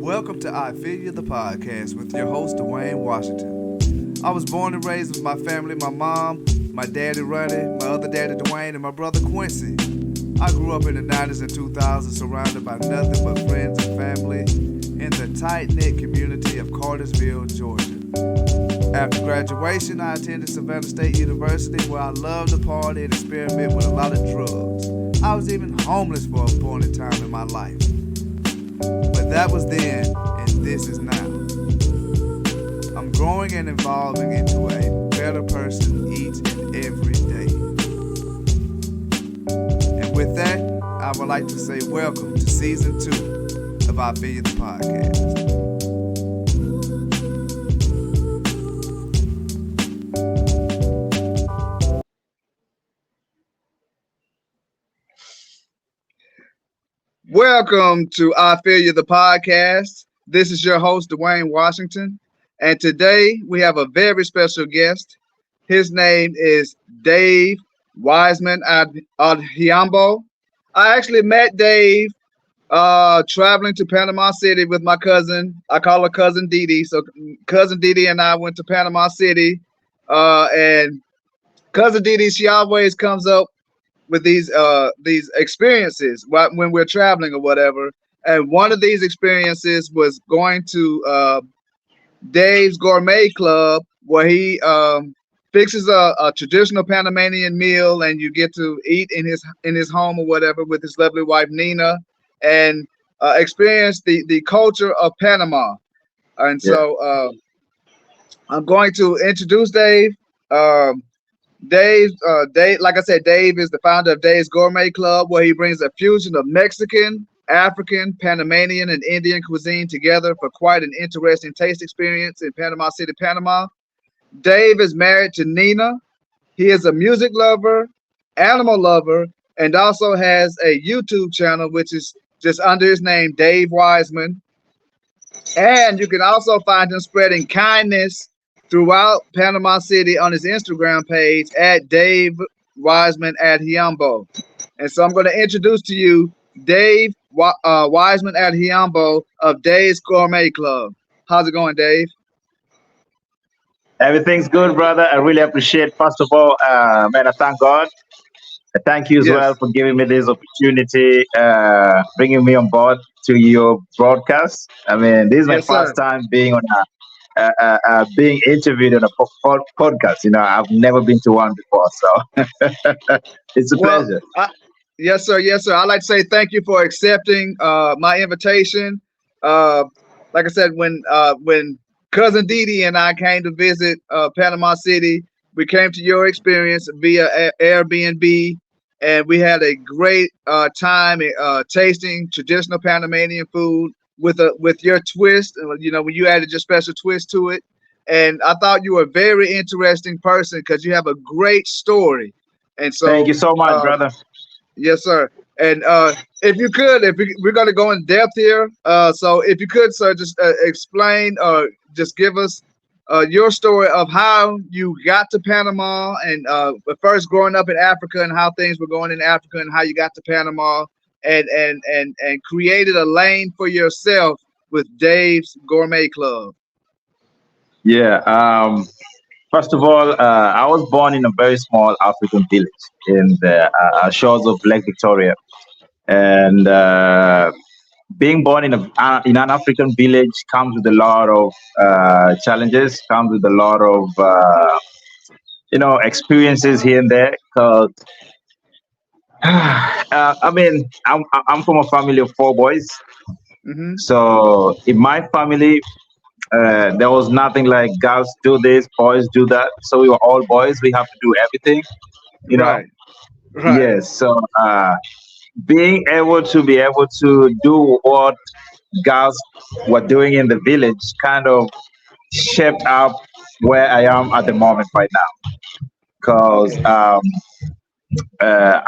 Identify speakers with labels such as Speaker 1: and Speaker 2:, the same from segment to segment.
Speaker 1: Welcome to I Feel You, the podcast with your host, Dwayne Washington. I was born and raised with my family, my mom, my daddy, Ronnie, my other daddy, Dwayne, and my brother, Quincy. I grew up in the 90s and 2000s surrounded by nothing but friends and family in the tight-knit community of Cartersville, Georgia. After graduation, I attended Savannah State University where I loved to party and experiment with a lot of drugs. I was even homeless for a point in time in my life. But that was then, and this is now. I'm growing and evolving into a better person each and every day. And with that, I would like to say welcome to Season 2 of I Feel You, the podcast. Welcome to I Feel You, the podcast. This is your host, Dwayne Washington. And today we have a very special guest. His name is Dave Wiseman Odhiambo. I actually met Dave traveling to Panama City with my cousin. I call her Cousin Dee Dee. So Cousin Dee Dee and I went to Panama City. And Cousin Dee Dee, she always comes up with these experiences when we're traveling or whatever. And one of these experiences was going to Dave's Gourmet Club, where he fixes a traditional Panamanian meal, and you get to eat in his home or whatever with his lovely wife Nina, and experience the culture of Panama. And so I'm going to introduce Dave. Dave, like I said, Dave is the founder of Dave's Gourmet Club, where he brings a fusion of Mexican, African, Panamanian, and Indian cuisine together for quite an interesting taste experience in Panama City, Panama. Dave is married to Nina. He is a music lover, animal lover, and also has a YouTube channel, which is just under his name, Dave Wiseman. And you can also find him spreading kindness throughout Panama City on his Instagram page at Dave Wiseman Odhiambo. And so I'm going to introduce to you Dave Wiseman Odhiambo of Dave's Gourmet Club. How's it going, Dave?
Speaker 2: Everything's good, brother. I really appreciate, first of all, man, I thank God. I thank you as well for giving me this opportunity, bringing me on board to your broadcast. I mean, this is my first time being on being interviewed on a podcast. You know, I've never been to one before, so it's a pleasure.
Speaker 1: Yes, sir. Yes, sir. I'd like to say thank you for accepting my invitation. Like I said, when Cousin Dee Dee and I came to visit Panama City, we came to your experience via Air BnB, and we had a great time tasting traditional Panamanian food with your twist, you know, when you added your special twist to it. And I thought you were a very interesting person because you have a great story. And so
Speaker 2: thank you so much, brother.
Speaker 1: Yes, sir. And if you could, we're going to go in depth here. So if you could, sir, just explain or just give us your story of how you got to Panama and first growing up in Africa and how things were going in Africa and how you got to Panama and created a lane for yourself with Dave's Gourmet Club.
Speaker 2: Yeah. First of all, I was born in a very small African village in the shores of Lake Victoria, and being born in an African village comes with a lot of challenges, comes with a lot of experiences here and there. Because I mean, I'm from a family of 4 boys, so in my family, there was nothing like girls do this, boys do that. So we were all boys. We have to do everything, you know.
Speaker 1: Right.
Speaker 2: Yes. So being able to do what girls were doing in the village kind of shaped up where I am at the moment right now. Because I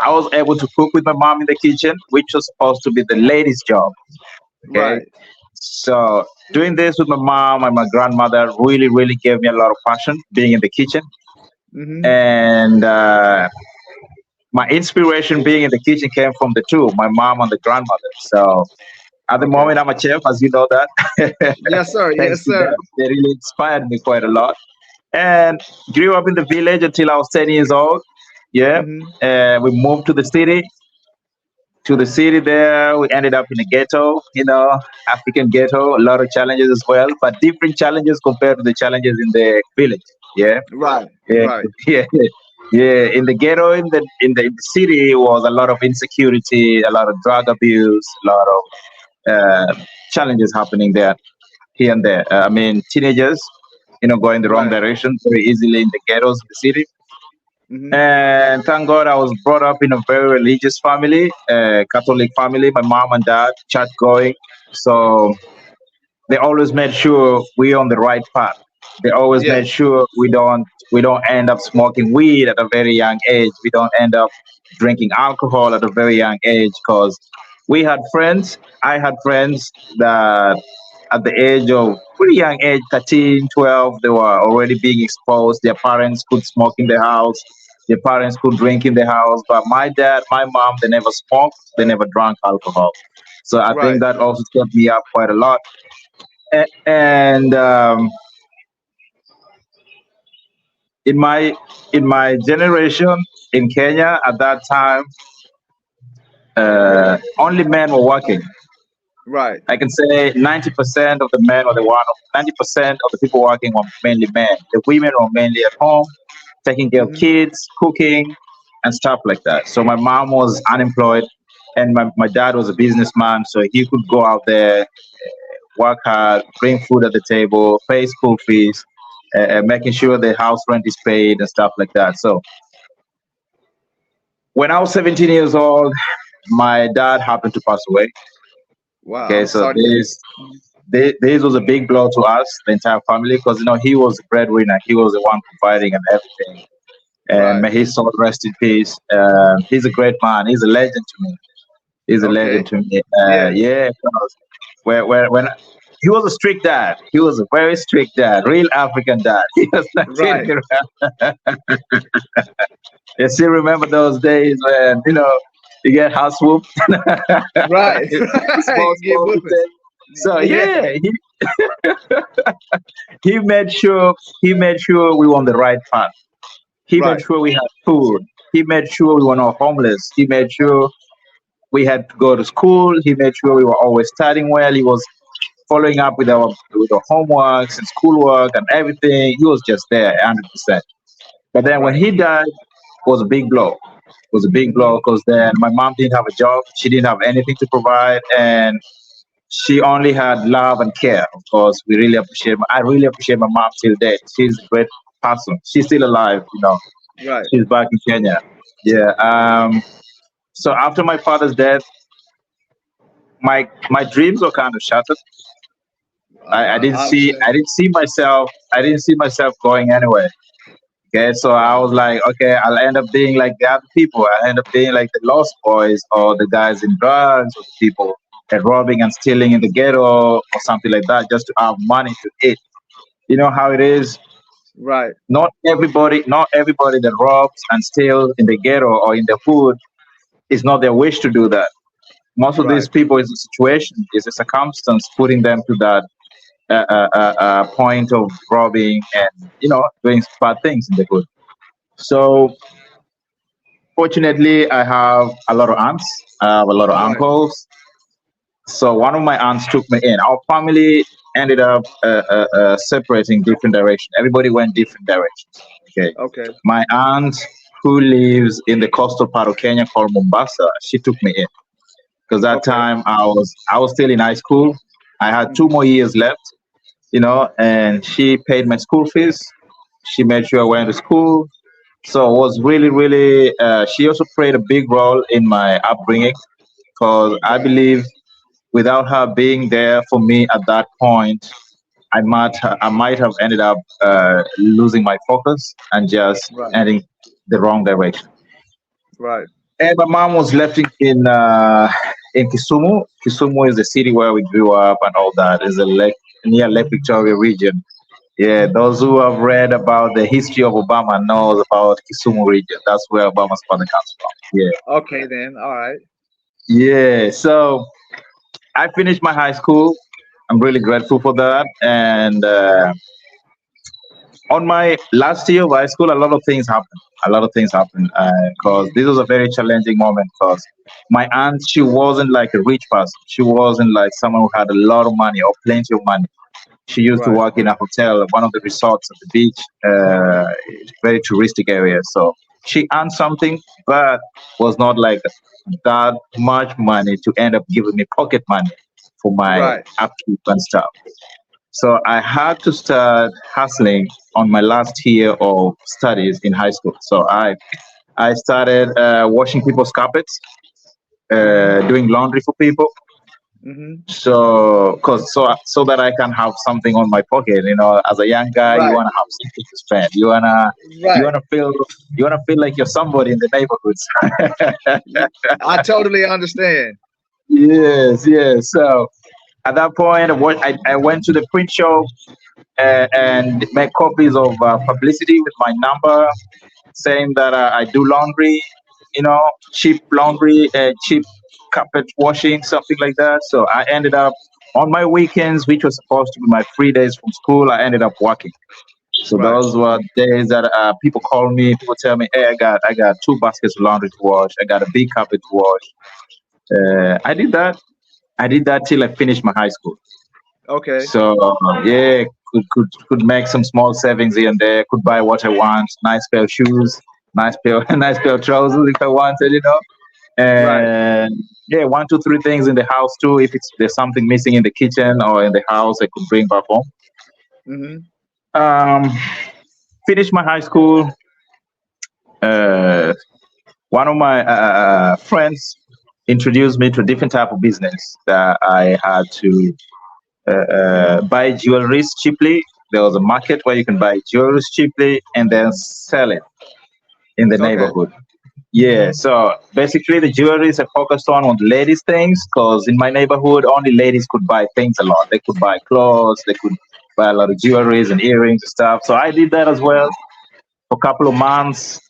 Speaker 2: was able to cook with my mom in the kitchen, which was supposed to be the ladies' job. Okay.
Speaker 1: Right.
Speaker 2: So doing this with my mom and my grandmother really, really gave me a lot of passion being in the kitchen. And my inspiration being in the kitchen came from the two, my mom and the grandmother. So At the
Speaker 1: Okay.
Speaker 2: moment, I'm a chef, as you know that.
Speaker 1: Yes, sir.
Speaker 2: Thanks
Speaker 1: Yes,
Speaker 2: to
Speaker 1: sir.
Speaker 2: them, they really inspired me quite a lot. And grew up in the village until I was 10 years old. Yeah,
Speaker 1: Hmm.
Speaker 2: we moved to the city. To the city there, we ended up in a ghetto. African ghetto. A lot of challenges as well, but different challenges compared to the challenges in the village. Yeah,
Speaker 1: Right.
Speaker 2: yeah,
Speaker 1: Right.
Speaker 2: yeah, yeah. In the ghetto, in the city, was a lot of insecurity, a lot of drug abuse, a lot of challenges happening there, here and there. I mean, teenagers, going the wrong
Speaker 1: Right.
Speaker 2: direction very easily in the ghettos in the city.
Speaker 1: Hmm.
Speaker 2: And thank God I was brought up in a very religious family, Catholic family. My mom and dad, church going. So they always made sure we're on the right path. They always
Speaker 1: Yes.
Speaker 2: made sure we don't end up smoking weed at a very young age. We don't end up drinking alcohol at a very young age because we had friends. I had friends that at the age of pretty young age, 13, 12, they were already being exposed. Their parents could smoke in the house. Their parents could drink in the house. But my dad, my mom, they never smoked. They never drank alcohol. So I think
Speaker 1: Right.
Speaker 2: that also set me up quite a lot. And in my generation in Kenya at that time, only men were working.
Speaker 1: Right.
Speaker 2: I can say 90% of the men or the one 90% of the people working were mainly men. The women were mainly at home, taking care of
Speaker 1: Hmm.
Speaker 2: kids, cooking, and stuff like that. So my mom was unemployed, and my dad was a businessman, so he could go out there, work hard, bring food at the table, pay school fees, making sure the house rent is paid and stuff like that. So when I was 17 years old, my dad happened to pass away.
Speaker 1: Wow.
Speaker 2: Okay,
Speaker 1: I'm
Speaker 2: so
Speaker 1: sorry to hear that.
Speaker 2: this was a big blow to us, the entire family, because he was the breadwinner, he was the one providing and everything. And
Speaker 1: Right.
Speaker 2: may his soul rest in peace. He's a great man. He's a legend to me. He's a legend
Speaker 1: Okay.
Speaker 2: to me.
Speaker 1: Yes.
Speaker 2: Yeah, 'cause when he was a strict dad, he was a very strict dad, real African dad. He was not
Speaker 1: Right.
Speaker 2: kidding around. I still remember those days when you get house whooped,
Speaker 1: Right.
Speaker 2: small
Speaker 1: Get
Speaker 2: small
Speaker 1: whooping.
Speaker 2: mistake. So
Speaker 1: Yeah.
Speaker 2: yeah, he made sure we were on the right path. He made
Speaker 1: Right.
Speaker 2: sure we had food. He made sure we were not homeless. He made sure we had to go to school. He made sure we were always studying well. He was following up with our homeworks and schoolwork and everything. He was just there, 100%. But then when
Speaker 1: Right.
Speaker 2: he died, it was a big blow. It was a big
Speaker 1: Hmm.
Speaker 2: blow because then my mom didn't have a job. She didn't have anything to provide, and she only had love and care. Of course, I really appreciate my mom till date. She's a great person. She's still alive.
Speaker 1: Right.
Speaker 2: She's back in Kenya. Yeah. So after my father's death, my dreams were kind of shattered. I didn't
Speaker 1: I
Speaker 2: see
Speaker 1: understand.
Speaker 2: I didn't see myself I didn't see myself going anywhere. Okay, so I
Speaker 1: Right.
Speaker 2: was like, okay, I'll end up being like the other people. I'll end up being like the lost boys or the guys in drugs or the people that robbing and stealing in the ghetto or something like that just to have money to eat. You know how it is.
Speaker 1: Right.
Speaker 2: Not everybody that robs and steals in the ghetto or in the hood is not their wish to do that. Most of these
Speaker 1: Right.
Speaker 2: people is a situation, is a circumstance putting them to that point of robbing and doing bad things in the hood. So fortunately, I have a lot of aunts. I have a lot of
Speaker 1: Right.
Speaker 2: uncles. So one of my aunts took me in. Our family ended up separating different directions. Everybody went different directions. Okay.
Speaker 1: Okay.
Speaker 2: My aunt, who lives in the coastal part of Kenya called Mombasa, she took me in because that
Speaker 1: Okay.
Speaker 2: time I was still in high school. I had two
Speaker 1: Hmm.
Speaker 2: more years left, and she paid my school fees. She made sure I went to school. So it was really, really. She also played a big role in my upbringing because I
Speaker 1: Right.
Speaker 2: believe without her being there for me at that point, I might have ended up losing my focus and just
Speaker 1: Right.
Speaker 2: ending the wrong direction.
Speaker 1: Right.
Speaker 2: And my mom was left in Kisumu. Kisumu is the city where we grew up and all that. Is a lake near Lake Victoria region. Yeah, those who have read about the history of Obama knows about Kisumu region. That's where Obama's father comes from. Yeah,
Speaker 1: Okay then. All right.
Speaker 2: yeah. So I finished my high school. I'm really grateful for that. And on my last year of high school, a lot of things happened. A lot of things happened because this was a very challenging moment. Because my aunt, she wasn't like a rich person. She wasn't like someone who had a lot of money or plenty of money. She used to
Speaker 1: Right.
Speaker 2: work in a hotel, one of the resorts at the beach, very touristic area. So she earned something, but was not like that much money to end up giving me pocket money for my
Speaker 1: Right.
Speaker 2: upkeep and stuff. So I had to start hustling on my last year of studies in high school. So I started washing people's carpets,
Speaker 1: Mm-hmm.
Speaker 2: doing laundry for people.
Speaker 1: Mm-hmm.
Speaker 2: So that I can have something on my pocket. You know, as a young guy, you
Speaker 1: Right.
Speaker 2: wanna have something to spend. You
Speaker 1: Right.
Speaker 2: wanna feel you wanna feel like you're somebody in the neighborhoods.
Speaker 1: I totally understand.
Speaker 2: Yes, yes. So at that point, I went to the print shop and make copies of publicity with my number, saying that I do laundry, cheap laundry, cheap carpet washing, something like that. So I ended up on my weekends, which was supposed to be my free days from school, I ended up working. So
Speaker 1: Right.
Speaker 2: those were days that people call me, people tell me, "Hey, I got two baskets of laundry to wash. I got a big carpet to wash." I did that. I did that till I finished my high school.
Speaker 1: Okay.
Speaker 2: So yeah, could make some small savings here and there. Could buy what I want. Nice pair of shoes, nice pair, nice pair of trousers if I wanted.
Speaker 1: Right.
Speaker 2: And yeah, one, two, three things in the house too. If there's something missing in the kitchen or in the house, I could bring back home.
Speaker 1: Mm-hmm.
Speaker 2: Um, Finished my high school. Uh, One of my friends introduced me to a different type of business that I had to buy jewelry cheaply. There was a market where you can buy jewelry cheaply and then sell it in the
Speaker 1: Okay.
Speaker 2: neighborhood. Yeah, so basically the jewelries I focused on ladies' things because in my neighborhood only ladies could buy things a lot. They could buy clothes, they could buy a lot of jewelries and earrings and stuff. So I did that as well for a couple of months.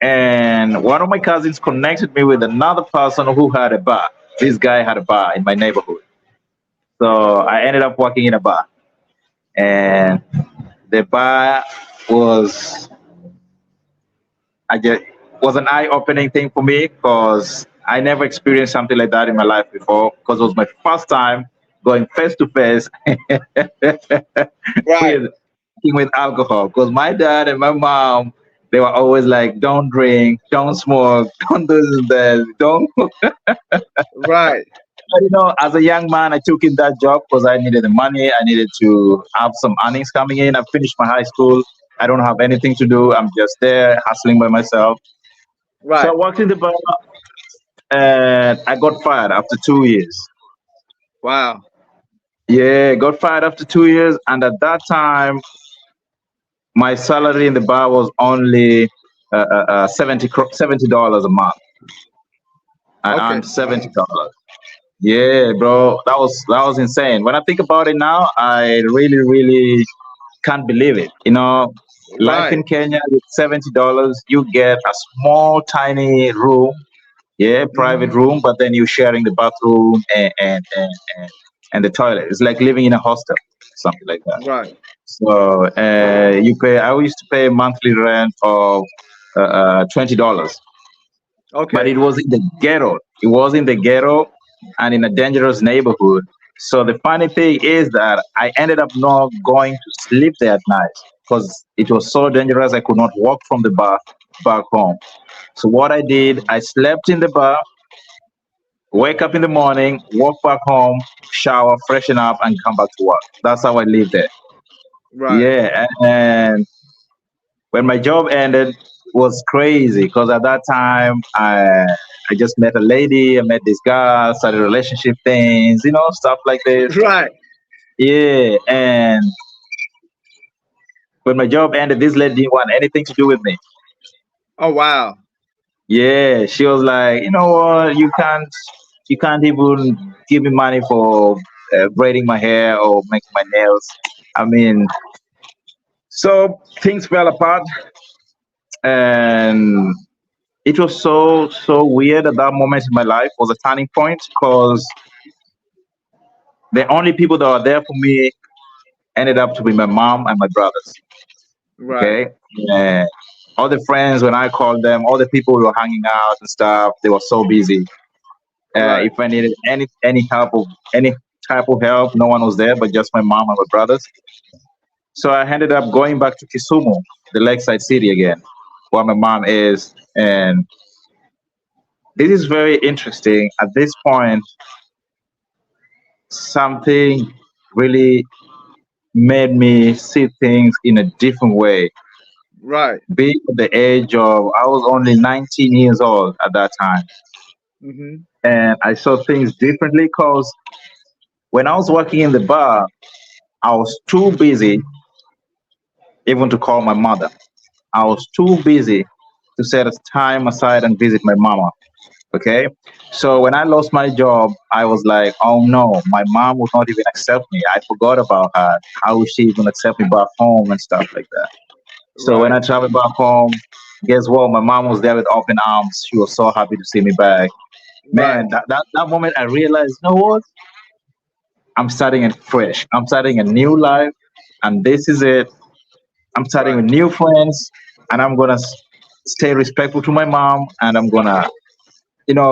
Speaker 2: And one of my cousins connected me with another person who had a bar. This guy had a bar in my neighborhood. So I ended up working in a bar. And the bar was I just was an eye-opening thing for me because I never experienced something like that in my life before. Because it was my first time going face to face
Speaker 1: Right.
Speaker 2: with with alcohol. Because my dad and my mom, they were always like, "Don't drink, don't smoke, don't do this, that, don't."
Speaker 1: Right.
Speaker 2: But, as a young man, I took in that job because I needed the money. I needed to have some earnings coming in. I finished my high school. I don't have anything to do. I'm just there hustling by myself. So I
Speaker 1: Right.
Speaker 2: worked in the bar and I got fired after 2 years.
Speaker 1: Wow.
Speaker 2: Yeah, got fired after 2 years. And at that time, my salary in the bar was only $70 a month. I
Speaker 1: Okay.
Speaker 2: earned
Speaker 1: Wow.
Speaker 2: $70. Yeah, bro, that was insane. When I think about it now, I really, really can't believe it. Life
Speaker 1: Right.
Speaker 2: in Kenya with $70, you get a small, tiny room, yeah, private
Speaker 1: Mm-hmm.
Speaker 2: room, but then you're sharing the bathroom and the toilet. It's like living in a hostel, something like that.
Speaker 1: Right.
Speaker 2: So you pay. I used to pay monthly rent of $20, but it
Speaker 1: Okay.
Speaker 2: was in the ghetto. It was in the ghetto and in a dangerous neighborhood. So the funny thing is that I ended up not going to sleep there at night because it was so dangerous. I could not walk from the bar back home. So what I did, I slept in the bar, wake up in the morning, walk back home, shower, freshen up, and come back to work. That's how I lived there.
Speaker 1: Right.
Speaker 2: Yeah, and when my job ended, it was crazy because at that time I just met a lady, I met this guy, started relationship things, stuff like this.
Speaker 1: Right.
Speaker 2: Yeah, and when my job ended, this lady didn't want anything to do with me.
Speaker 1: Oh wow.
Speaker 2: Yeah, she was like, you know what, you can't even give me money for braiding my hair or making my nails. I mean, so things fell apart, and it was so weird at that moment in my life. Was a turning point because the only people that were there for me ended up to be my mom and my brothers.
Speaker 1: Right.
Speaker 2: Okay. Yeah. All the friends, when I called them, all the people who were hanging out and stuff, they were so busy.
Speaker 1: Right.
Speaker 2: If I needed any help of any type of help, no one was there but just my mom and my brothers. So I ended up going back to Kisumu, the lakeside city again, where my mom is. And this is very interesting. At this point, something really made me see things in a different way.
Speaker 1: Right.
Speaker 2: Being at the age of, I was only 19 years old at that time.
Speaker 1: Hmm.
Speaker 2: And I saw things differently because when I was working in the bar, I was too busy even to call my mother. I was too busy to set a time aside and visit my mama. Okay. So when I lost my job, I was like, oh no, my mom would not even accept me. I forgot about her. How would she even accept me back home and stuff like that? So when
Speaker 1: Right.
Speaker 2: I traveled back home, guess what? My mom was there with open arms. She was so happy to see me back.
Speaker 1: Right.
Speaker 2: Man, that moment I realized, you know what? I'm starting it fresh. I'm starting a new life, and this is it. I'm starting
Speaker 1: Right.
Speaker 2: with new friends, and I'm gonna stay respectful to my mom, and I'm gonna,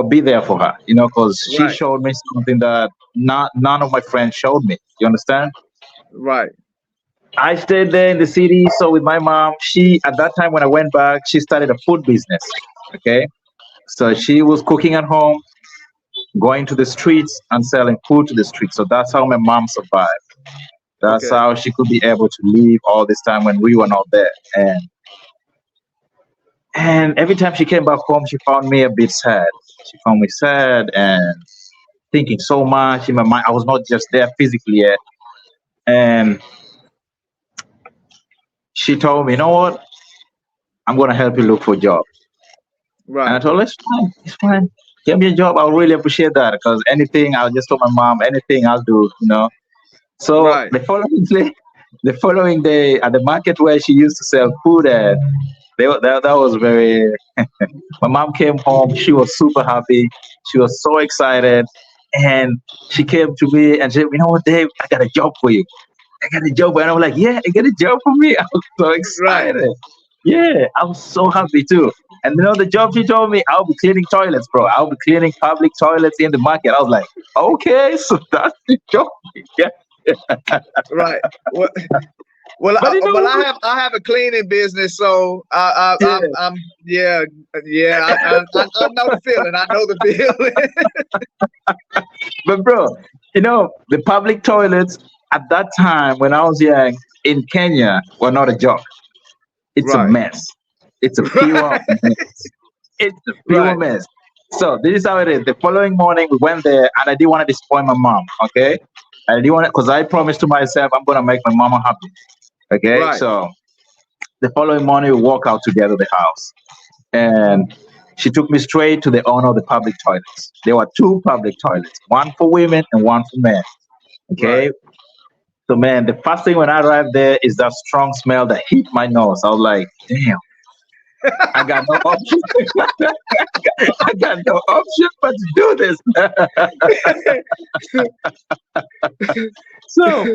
Speaker 2: be there for her, because she
Speaker 1: Right.
Speaker 2: showed me something that not none of my friends showed me. You understand?
Speaker 1: Right.
Speaker 2: I stayed there in the city. So with my mom, she at that time when I went back, she started a food business. Okay, so she was cooking at home, going to the streets and selling food to the streets. So that's how my mom survived. That's
Speaker 1: Okay.
Speaker 2: how she could be able to live all this time when we were not there. And every time she came back home, she found me a bit sad. She found me sad and thinking so much in my mind. I was not just there physically yet. And she told me, you know what? I'm gonna help you look for a job. And I
Speaker 1: Right.
Speaker 2: told her, it's fine, it's fine. Give me a job. I'll really appreciate that because anything, I'll just told my mom, anything I'll do. So
Speaker 1: Right.
Speaker 2: the following day at the market where she used to sell food at, that was very. My mom came home. She was super happy. She was so excited, and she came to me and said, "You know what, Dave? I got a job for you. I got a job." And I was like, "Yeah, I got a job for me." I was so
Speaker 1: Right.
Speaker 2: excited. Yeah, I was so happy too. And the job she told me, I'll be cleaning toilets, bro. I'll be cleaning public toilets in the market. I was like, okay, so that's the job. Yeah.
Speaker 1: Right. Well, well,
Speaker 2: But you know,
Speaker 1: I have a cleaning business, so
Speaker 2: yeah.
Speaker 1: I'm yeah, yeah. I know the feeling. I know the feeling.
Speaker 2: But bro, the public toilets at that time when I was young in Kenya were not a joke. It's a
Speaker 1: Right.
Speaker 2: mess. It's a pure
Speaker 1: Right.
Speaker 2: mess. It's a pure
Speaker 1: Right.
Speaker 2: mess. So this is how it is. The following morning we went there and I didn't want to disappoint my mom. Okay. I didn't want to because I promised to myself I'm gonna make my mama happy. Okay.
Speaker 1: Right.
Speaker 2: So the following morning we walk out together the house. And she took me straight to the owner of the public toilets. There were two public toilets, one for women and one for men.
Speaker 1: Right.
Speaker 2: Okay. So man, the first thing when I arrived there is that strong smell that hit my nose. I was like, damn, I got no option. I got no option but to do this. So,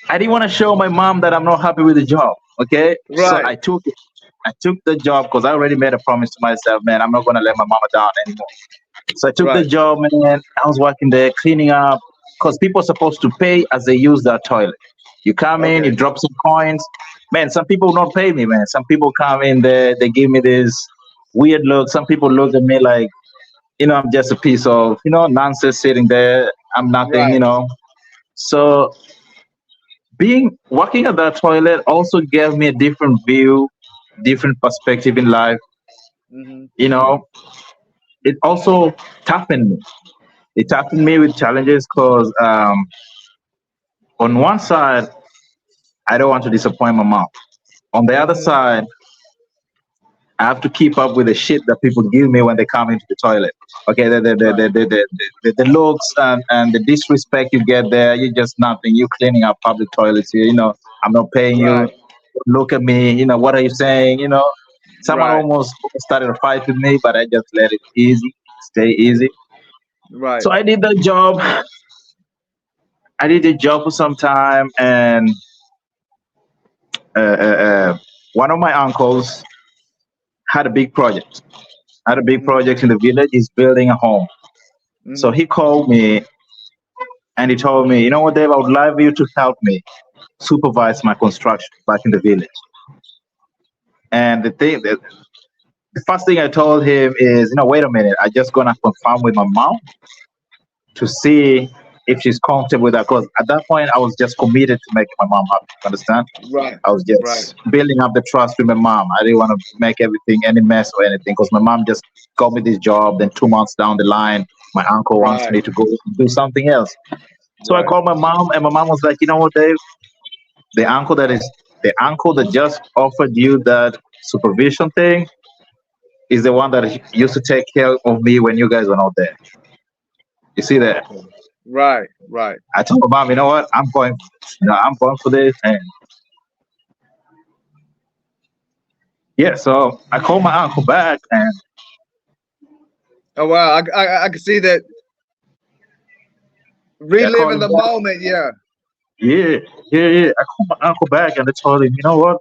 Speaker 2: I didn't want to show my mom that I'm not happy with the job. Okay. So
Speaker 1: Right.
Speaker 2: I took it. I took the job because I already made a promise to myself, man, I'm not gonna let my mama down anymore. So I took the
Speaker 1: Right.
Speaker 2: job, man. I was working there, cleaning up, because people are supposed to pay as they use that toilet. You come in, you
Speaker 1: Okay.
Speaker 2: drop some coins. Man, some people will not pay me, man. Some people come in there, they give me this weird look. Some people look at me like, I'm just a piece of, nonsense sitting there. I'm nothing.
Speaker 1: Right.
Speaker 2: So being working at that toilet also gave me a different view, different perspective in life.
Speaker 1: Hmm.
Speaker 2: You know, it also toughened me. It toughened me with challenges because on one side, I don't want to disappoint my mom. On the other
Speaker 1: Hmm.
Speaker 2: side, I have to keep up with the shit that people give me when they come into the toilet. Okay,
Speaker 1: Right.
Speaker 2: the looks and the disrespect you get there, you're just nothing. You cleaning up public toilets here, I'm not paying you.
Speaker 1: Right.
Speaker 2: Look at me, what are you saying? Someone
Speaker 1: Right.
Speaker 2: almost started a fight with me, but I just let it easy, stay easy.
Speaker 1: Right.
Speaker 2: So I did that job. I did a job for some time, and uh, uh, uh, one of my uncles had a big project. Had a big
Speaker 1: Mm-hmm.
Speaker 2: project in the village. He's building a home. So
Speaker 1: Mm-hmm.
Speaker 2: he called me and he told me, you know what, Dave, I would love you to help me supervise my construction back in the village. And the first thing I told him is, wait a minute, I just gonna confirm with my mom to see if she's comfortable with that. Because at that point, I was just committed to making my mom happy. Understand?
Speaker 1: Right.
Speaker 2: I was
Speaker 1: Right.
Speaker 2: just building up the trust with my mom. I didn't want to make everything any mess or anything because my mom just got me this job. Then 2 months down the line, my uncle wants
Speaker 1: Right.
Speaker 2: me to go do something else. So I
Speaker 1: Right.
Speaker 2: called my mom, and my mom was like, you know what, Dave? The uncle that is the uncle that just offered you that supervision thing is the one that used to take care of me when you guys were not there. You see that?
Speaker 1: Okay. Right. Right.
Speaker 2: I told my mom, you know what? I'm going for this, and yeah. So I called my uncle back, and
Speaker 1: Oh wow. I can see that
Speaker 2: I called
Speaker 1: reliving
Speaker 2: him
Speaker 1: the
Speaker 2: back.
Speaker 1: moment. Yeah.
Speaker 2: Yeah, yeah, yeah. I called my uncle back, and I told him, you know what?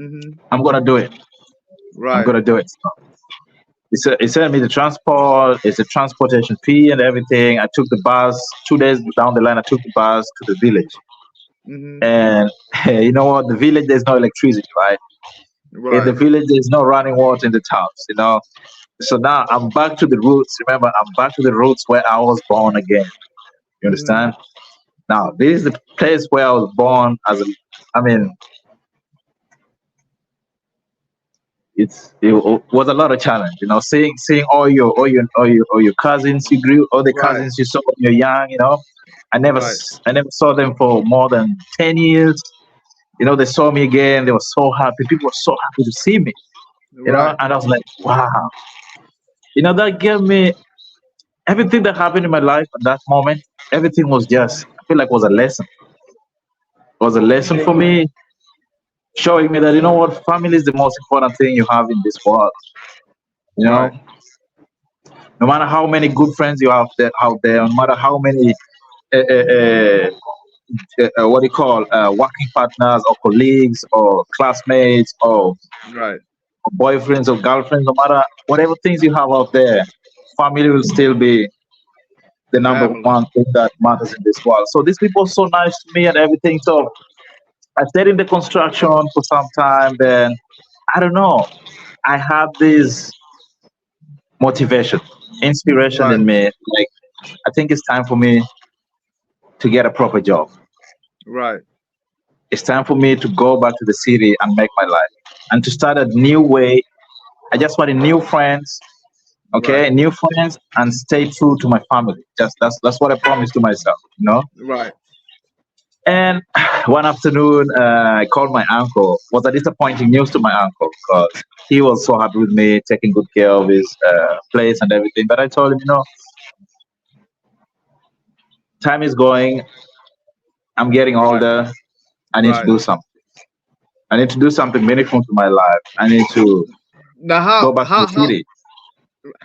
Speaker 1: Mm-hmm.
Speaker 2: I'm gonna do it. I'm
Speaker 1: Right.
Speaker 2: gonna do it. So he sent me the transport. It's a transportation fee and everything. I took the bus. 2 days down the line, I took the bus to the village.
Speaker 1: Mm-hmm.
Speaker 2: And you know what? The village, there's no electricity, right? In the
Speaker 1: Right.
Speaker 2: village, there's no running water in the towns. So now I'm back to the roots. Remember, I'm back to the roots where I was born again. You
Speaker 1: Mm-hmm.
Speaker 2: understand? Now, this is the place where I was born I mean, it was a lot of challenge. Seeing all your cousins you grew, all the
Speaker 1: Right.
Speaker 2: cousins you saw when you're young.
Speaker 1: Right.
Speaker 2: I never saw them for more than 10 years. They saw me again. They were so happy. People were so happy to see me.
Speaker 1: Right.
Speaker 2: And I was like, wow. That gave me everything that happened in my life at that moment. Everything was just, I feel like, was a lesson. It was a lesson for me, showing me that what, family is the most important thing you have in this world. You
Speaker 1: Right.
Speaker 2: know, no matter how many good friends you have out there, no matter how many what do you call working partners or colleagues or classmates
Speaker 1: Right.
Speaker 2: or boyfriends or girlfriends, no matter whatever things you have out there, family will still be the number
Speaker 1: Family.
Speaker 2: one thing that matters in this world. So these people are so nice to me and everything. So I stayed in the construction for some time. Then I don't know. I had this motivation, inspiration
Speaker 1: Right.
Speaker 2: in me. Like, I think it's time for me to get a proper job.
Speaker 1: Right.
Speaker 2: It's time for me to go back to the city and make my life and to start a new way. I just wanted new friends,
Speaker 1: Right.
Speaker 2: okay, new friends, and stay true to my family. Just that's what I promised to myself.
Speaker 1: Right.
Speaker 2: And one afternoon, I called my uncle. Was a disappointing news to my uncle because he was so happy with me, taking good care of his place and everything. But I told him, time is going. I'm getting
Speaker 1: Right.
Speaker 2: older. I need to
Speaker 1: Right.
Speaker 2: do something. I need to do something meaningful to my life. I need to
Speaker 1: Now,
Speaker 2: go back to the city.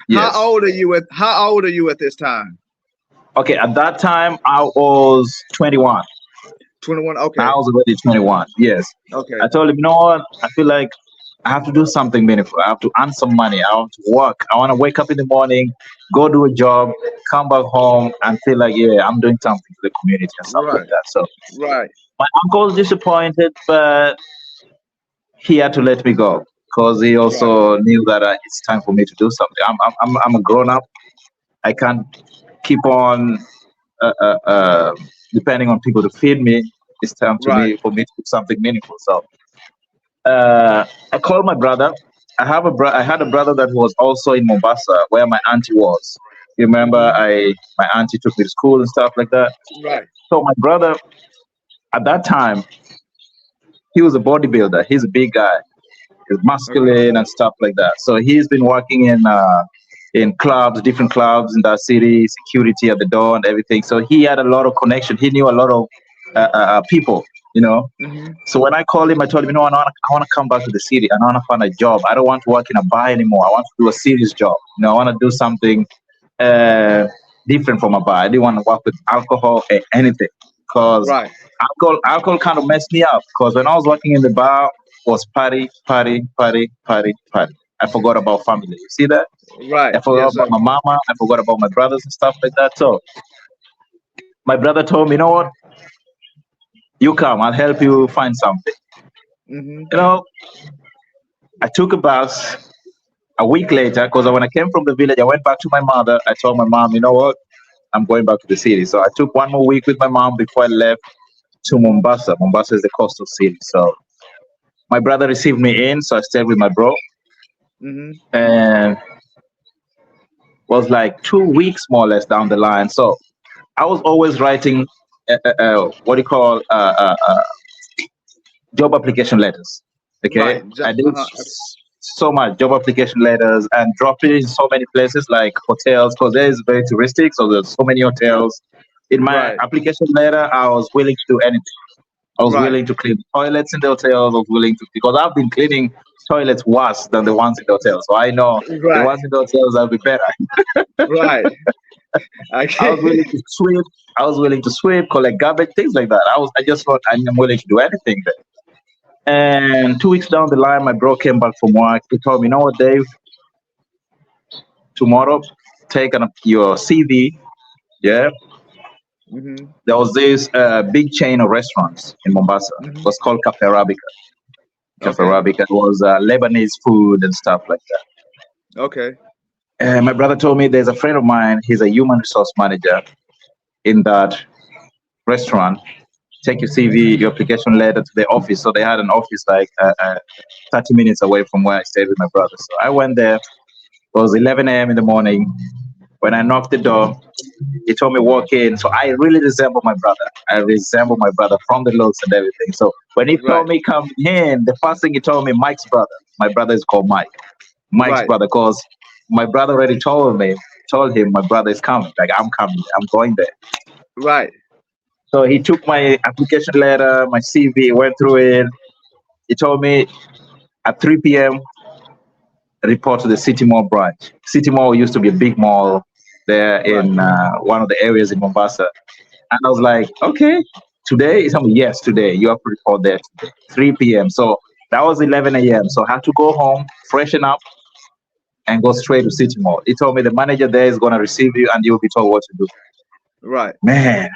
Speaker 1: how
Speaker 2: Yes.
Speaker 1: old are you at how old are you at this time?
Speaker 2: Okay. At that time, I was 21.
Speaker 1: 21.
Speaker 2: I
Speaker 1: Okay.
Speaker 2: was already 21. Yes.
Speaker 1: Okay.
Speaker 2: I told him, what? I feel like I have to do something meaningful. I have to earn some money. I want to work. I want to wake up in the morning, go do a job, come back home, and feel like, yeah, I'm doing something for the community and stuff like
Speaker 1: Right.
Speaker 2: that. So
Speaker 1: Right.
Speaker 2: my uncle was disappointed, but he had to let me go because he
Speaker 1: Right.
Speaker 2: also knew that it's time for me to do something. I'm a grown up. I can't keep on depending on people to feed me. It's time to
Speaker 1: Right.
Speaker 2: me for me to do something meaningful. So I called my brother. I had a brother that was also in Mombasa, where my auntie was. You remember,
Speaker 1: Hmm.
Speaker 2: my auntie took me to school and stuff like that.
Speaker 1: Right.
Speaker 2: So my brother, at that time, he was a bodybuilder. He's a big guy. He's
Speaker 1: Okay.
Speaker 2: masculine and stuff like that. So he's been working in clubs, different clubs in that city, security at the door and everything. So he had a lot of connection. He knew a lot of people.
Speaker 1: Hmm.
Speaker 2: So when I called him, I told him, I want to come back to the city and I want to find a job. I don't want to work in a bar anymore. I want to do a serious job. I want to do something uh, different from a bar. I didn't want to work with alcohol or anything. because
Speaker 1: Right.
Speaker 2: alcohol kind of messed me up. Because when I was working in the bar, was party, party, party, party, party. I forgot about family. You see that?
Speaker 1: Right.
Speaker 2: I forgot
Speaker 1: Yes,
Speaker 2: about
Speaker 1: sir.
Speaker 2: my mama. I forgot about my brothers and stuff like that. So my brother told me, you know what? You come. I'll help you find something.
Speaker 1: Mm-hmm.
Speaker 2: You know, I took a bus a week later because when I came from the village, I went back to my mother. I told my mom, you know what? I'm going back to the city. So I took one more week with my mom before I left to
Speaker 1: Mm-hmm.
Speaker 2: Mombasa. Mombasa is the coastal city. So my brother received me in. So I stayed with my bro.
Speaker 1: Mm-hmm.
Speaker 2: And was like 2 weeks more or less down the line. So I was always writing what do you call job application letters. Okay,
Speaker 1: Right.
Speaker 2: I did
Speaker 1: Uh-huh.
Speaker 2: so much job application letters and dropped it in so many places like hotels because there is very touristic. So there's so many hotels. In my
Speaker 1: Right.
Speaker 2: application letter, I was willing to do anything. I was
Speaker 1: Right.
Speaker 2: willing to clean toilets in the hotels. I was willing to because I've been cleaning toilets worse than the ones in the hotels. So I know the
Speaker 1: Right.
Speaker 2: ones in the hotels will be better.
Speaker 1: Right.
Speaker 2: I was willing
Speaker 1: Okay.
Speaker 2: to sweep. I was willing to sweep, collect garbage, things like that. I just thought I'm willing to do anything there. And 2 weeks down the line, my bro came back from work. He told me, "You know what, Dave? Tomorrow, take your CV. Yeah,
Speaker 1: Mm-hmm.
Speaker 2: there was this big chain of restaurants in Mombasa. It
Speaker 1: Mm-hmm.
Speaker 2: was called Cafe Arabica. Cafe
Speaker 1: Okay.
Speaker 2: Arabica was Lebanese food and stuff like that.
Speaker 1: Okay.
Speaker 2: And my brother told me there's a friend of mine. He's a human resource manager in that restaurant. Take your CV, your application letter to the office. So they had an office like 30 minutes away from where I stayed with my brother. So I went there. It was 11 a.m. in the morning. When I knocked the door, he told me walk in. So I really resemble my brother. I resemble my brother from the looks and everything. So when he told
Speaker 1: Right.
Speaker 2: me come in, the first thing he told me, Mike's brother. My brother is called Mike. Mike's
Speaker 1: Right.
Speaker 2: brother, because my brother already told him my brother is coming. Like I'm coming. I'm going there.
Speaker 1: Right.
Speaker 2: So he took my application letter, my CV, went through it. He told me at 3 p.m. report to the City Mall branch. City Mall used to be a big mall there
Speaker 1: Right.
Speaker 2: in one of the areas in Mombasa. And I was like, okay, today? He told me, yes, today. You have to report there today, 3 p.m. So that was 11 a.m. So I had to go home, freshen up, and go straight to City Mall. He told me the manager there is going to receive you and you'll be told what to do.
Speaker 1: Right.
Speaker 2: Man,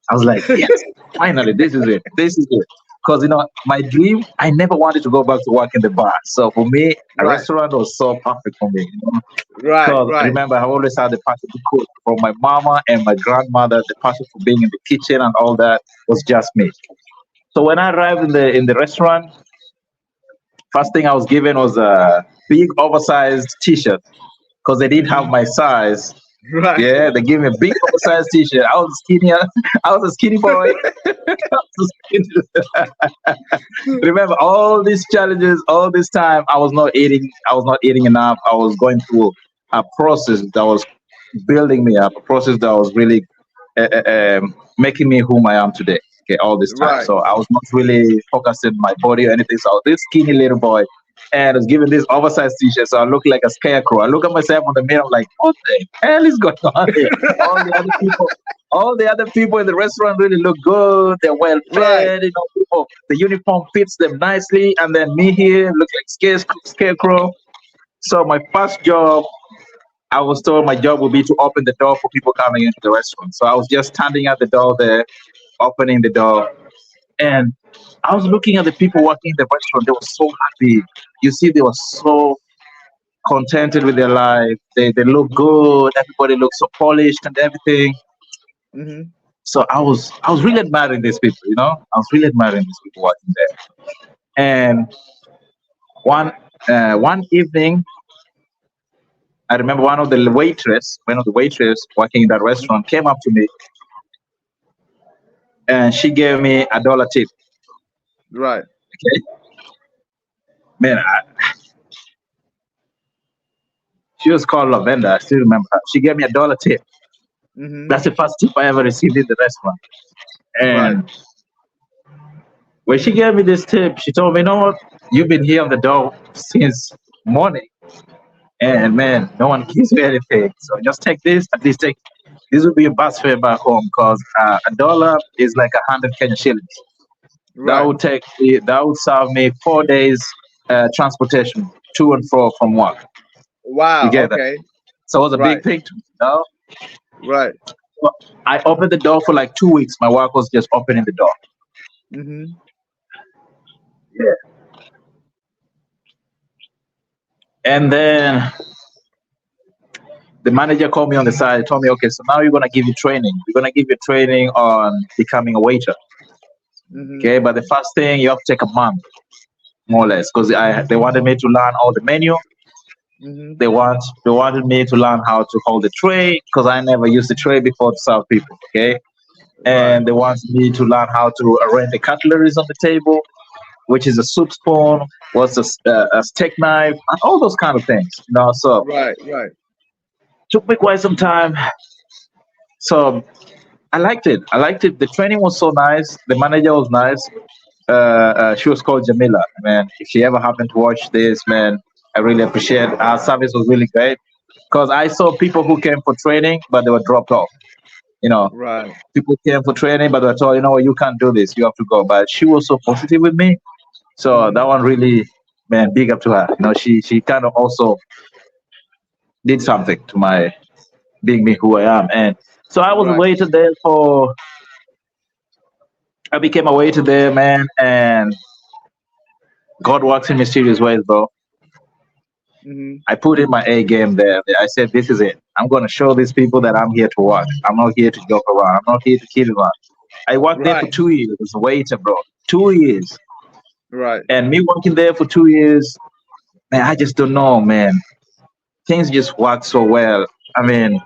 Speaker 2: I was like, yes, finally, this is it. This is it. Because, my dream, I never wanted to go back to work in the bar. So for me, a
Speaker 1: Right.
Speaker 2: restaurant was so perfect for me.
Speaker 1: Right.
Speaker 2: Because
Speaker 1: Right.
Speaker 2: remember, I always had the passion to cook. From my mama and my grandmother, the passion for being in the kitchen and all that was just me. So when I arrived in the restaurant, first thing I was given was a big oversized T-shirt because they didn't have
Speaker 1: Mm-hmm.
Speaker 2: my size.
Speaker 1: Right.
Speaker 2: Yeah, they gave me a big oversized T-shirt. I was skinny. I was a skinny boy. I was Remember all these challenges, all this time I was not eating. I was not eating enough. I was going through a process that was building me up, a process that was really making me whom I am today. Okay, all this time.
Speaker 1: Right.
Speaker 2: So I was not really focused on my body or anything. So I was this skinny little boy, and I was given this oversized T-shirt. So I look like a scarecrow. I look at myself on the mirror, I'm like, what the hell is going on here? All the other people. All the other people in the restaurant really look good. They're well
Speaker 1: Right.
Speaker 2: fed. People, the uniform fits them nicely, and then me here look like scarecrow. So my first job, I was told my job would be to open the door for people coming into the restaurant. So I was just standing at the door there, opening the door, and I was looking at the people working in the restaurant. They were so happy. You see, they were so contented with their life. They look good. Everybody looks so polished and everything.
Speaker 1: Mm-hmm.
Speaker 2: So I was really admiring these people. I was really admiring these people working there. And one evening, I remember one of the waitress working in that restaurant came up to me and she gave me $1 tip.
Speaker 1: Right.
Speaker 2: Okay, man, she was called Lavenda. I still remember her. She gave me $1 tip.
Speaker 1: Mm-hmm.
Speaker 2: That's the first tip I ever received in the restaurant.
Speaker 1: Right.
Speaker 2: And when she gave me this tip, she told me, "You know what? You've been here on the door since morning, and man, no one gives you anything. So just take this. At least this would be a bus fare back home because $1 is like 100 Kenya shillings.
Speaker 1: Right.
Speaker 2: That would serve me 4 days transportation to and fro from work. You
Speaker 1: Wow.
Speaker 2: get that?
Speaker 1: Okay.
Speaker 2: So it was a
Speaker 1: Right.
Speaker 2: big thing to me, you know?
Speaker 1: Right.
Speaker 2: So I opened the door for like 2 weeks. My work was just opening the door.
Speaker 1: Mm-hmm.
Speaker 2: Yeah. And then the manager called me on the side, told me, okay, so now you're gonna give you training. We're gonna give you training on becoming a waiter.
Speaker 1: Mm-hmm.
Speaker 2: Okay, but the first thing you have to take a month, more or less, because they wanted me to learn all the menu.
Speaker 1: Mm-hmm.
Speaker 2: They wanted me to learn how to hold the tray because I never used the tray before to serve people. Okay,
Speaker 1: Right.
Speaker 2: and they wanted me to learn how to arrange the cutleries on the table, which is a soup spoon, what's a steak knife, and all those kind of things. You know, so
Speaker 1: Right. Right.
Speaker 2: took me quite some time. So I liked it. I liked it. The training was so nice. The manager was nice. She was called Jamila. Man, if she ever happened to watch this, man, I really appreciate it. Our service was really great because I saw people who came for training, but they were dropped off. You know,
Speaker 1: Right.
Speaker 2: people came for training, but they were told, you know, you can't do this. You have to go. But she was so positive with me. So
Speaker 1: Mm-hmm.
Speaker 2: that one really, man, big up to her. You know, she kind of also did something to my being me who I am. And so I was a
Speaker 1: Right.
Speaker 2: waiter there for. I became a waiter there, man, and God works in mysterious ways, bro.
Speaker 1: Mm-hmm.
Speaker 2: I put in my A game there. I said, this is it. I'm going to show these people that I'm here to work. I'm not here to joke around. I'm not here to kid around. I worked there for
Speaker 1: Right.
Speaker 2: 2 years as a waiter, bro. 2 years.
Speaker 1: Right.
Speaker 2: And me working there for 2 years, man, I just don't know, man. Things just work so well. I mean,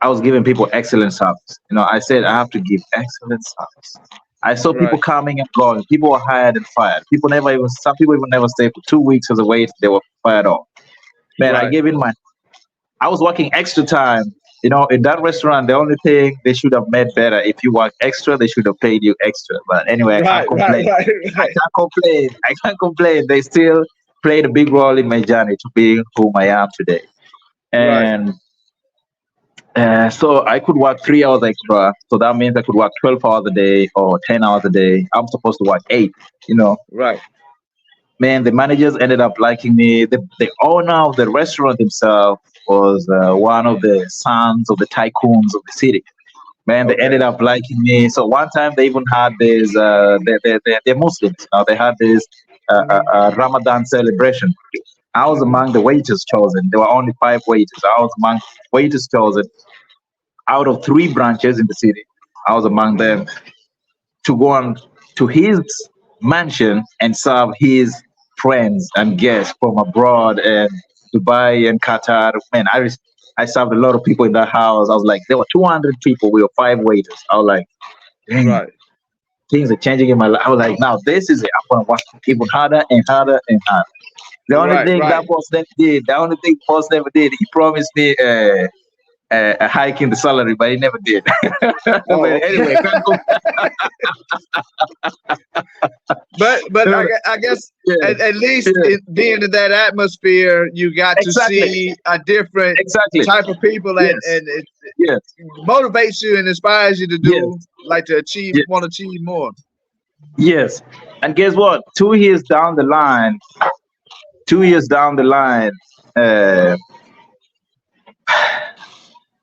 Speaker 2: I was giving people excellent service. You know, I said I have to give excellent service. I saw people
Speaker 1: Right.
Speaker 2: coming and going. People were hired and fired. Some people even never stayed for 2 weeks as a waiter. They were fired off. Man, I
Speaker 1: Right.
Speaker 2: gave in my I was working extra time. You know, in that restaurant, the only thing they should have made better, if you work extra, they should have paid you extra. But anyway, I can't
Speaker 1: Right. Right.
Speaker 2: complain.
Speaker 1: Right.
Speaker 2: I
Speaker 1: Right.
Speaker 2: can't complain. I can't complain. They still played a big role in my journey to being whom I am today.
Speaker 1: Right.
Speaker 2: And so I could work 3 hours extra. So that means I could work 12 hours a day or 10 hours a day. I'm supposed to work eight, you know.
Speaker 1: Right.
Speaker 2: Man, the managers ended up liking me. The owner of the restaurant himself was one of the sons of the tycoons of the city. Man, they
Speaker 1: Okay.
Speaker 2: ended up liking me. So one time they even had this, they're Muslims. They had this
Speaker 1: Mm-hmm.
Speaker 2: Ramadan celebration. I was
Speaker 1: Mm-hmm.
Speaker 2: among the waiters chosen. There were only 5 waiters. I was among waiters chosen out of 3 branches in the city. I was among them to go on to his mansion and serve his friends and guests from abroad and Dubai and Qatar. Man, I served a lot of people in that house. I was like, there were 200 people. We were 5 waiters. I was like, dang,
Speaker 1: Right.
Speaker 2: things are changing in my life. I was like, now this is it. I'm gonna work even harder and harder and harder. The only
Speaker 1: Right.
Speaker 2: thing
Speaker 1: Right.
Speaker 2: that boss never did, the only thing boss never did, he promised me a hike in the salary, but he never did.
Speaker 1: Oh,
Speaker 2: But
Speaker 1: okay.
Speaker 2: anyway, can't go.
Speaker 1: But I guess
Speaker 2: Yeah,
Speaker 1: at least
Speaker 2: yeah,
Speaker 1: being in that atmosphere, you got to
Speaker 2: exactly,
Speaker 1: see a different
Speaker 2: exactly.
Speaker 1: type of people, and
Speaker 2: Yes,
Speaker 1: it
Speaker 2: yes,
Speaker 1: motivates you and inspires you to
Speaker 2: yes,
Speaker 1: do like to achieve,
Speaker 2: yes,
Speaker 1: want to achieve more.
Speaker 2: yes. And guess what? 2 years down the line, 2 years down the line, uh,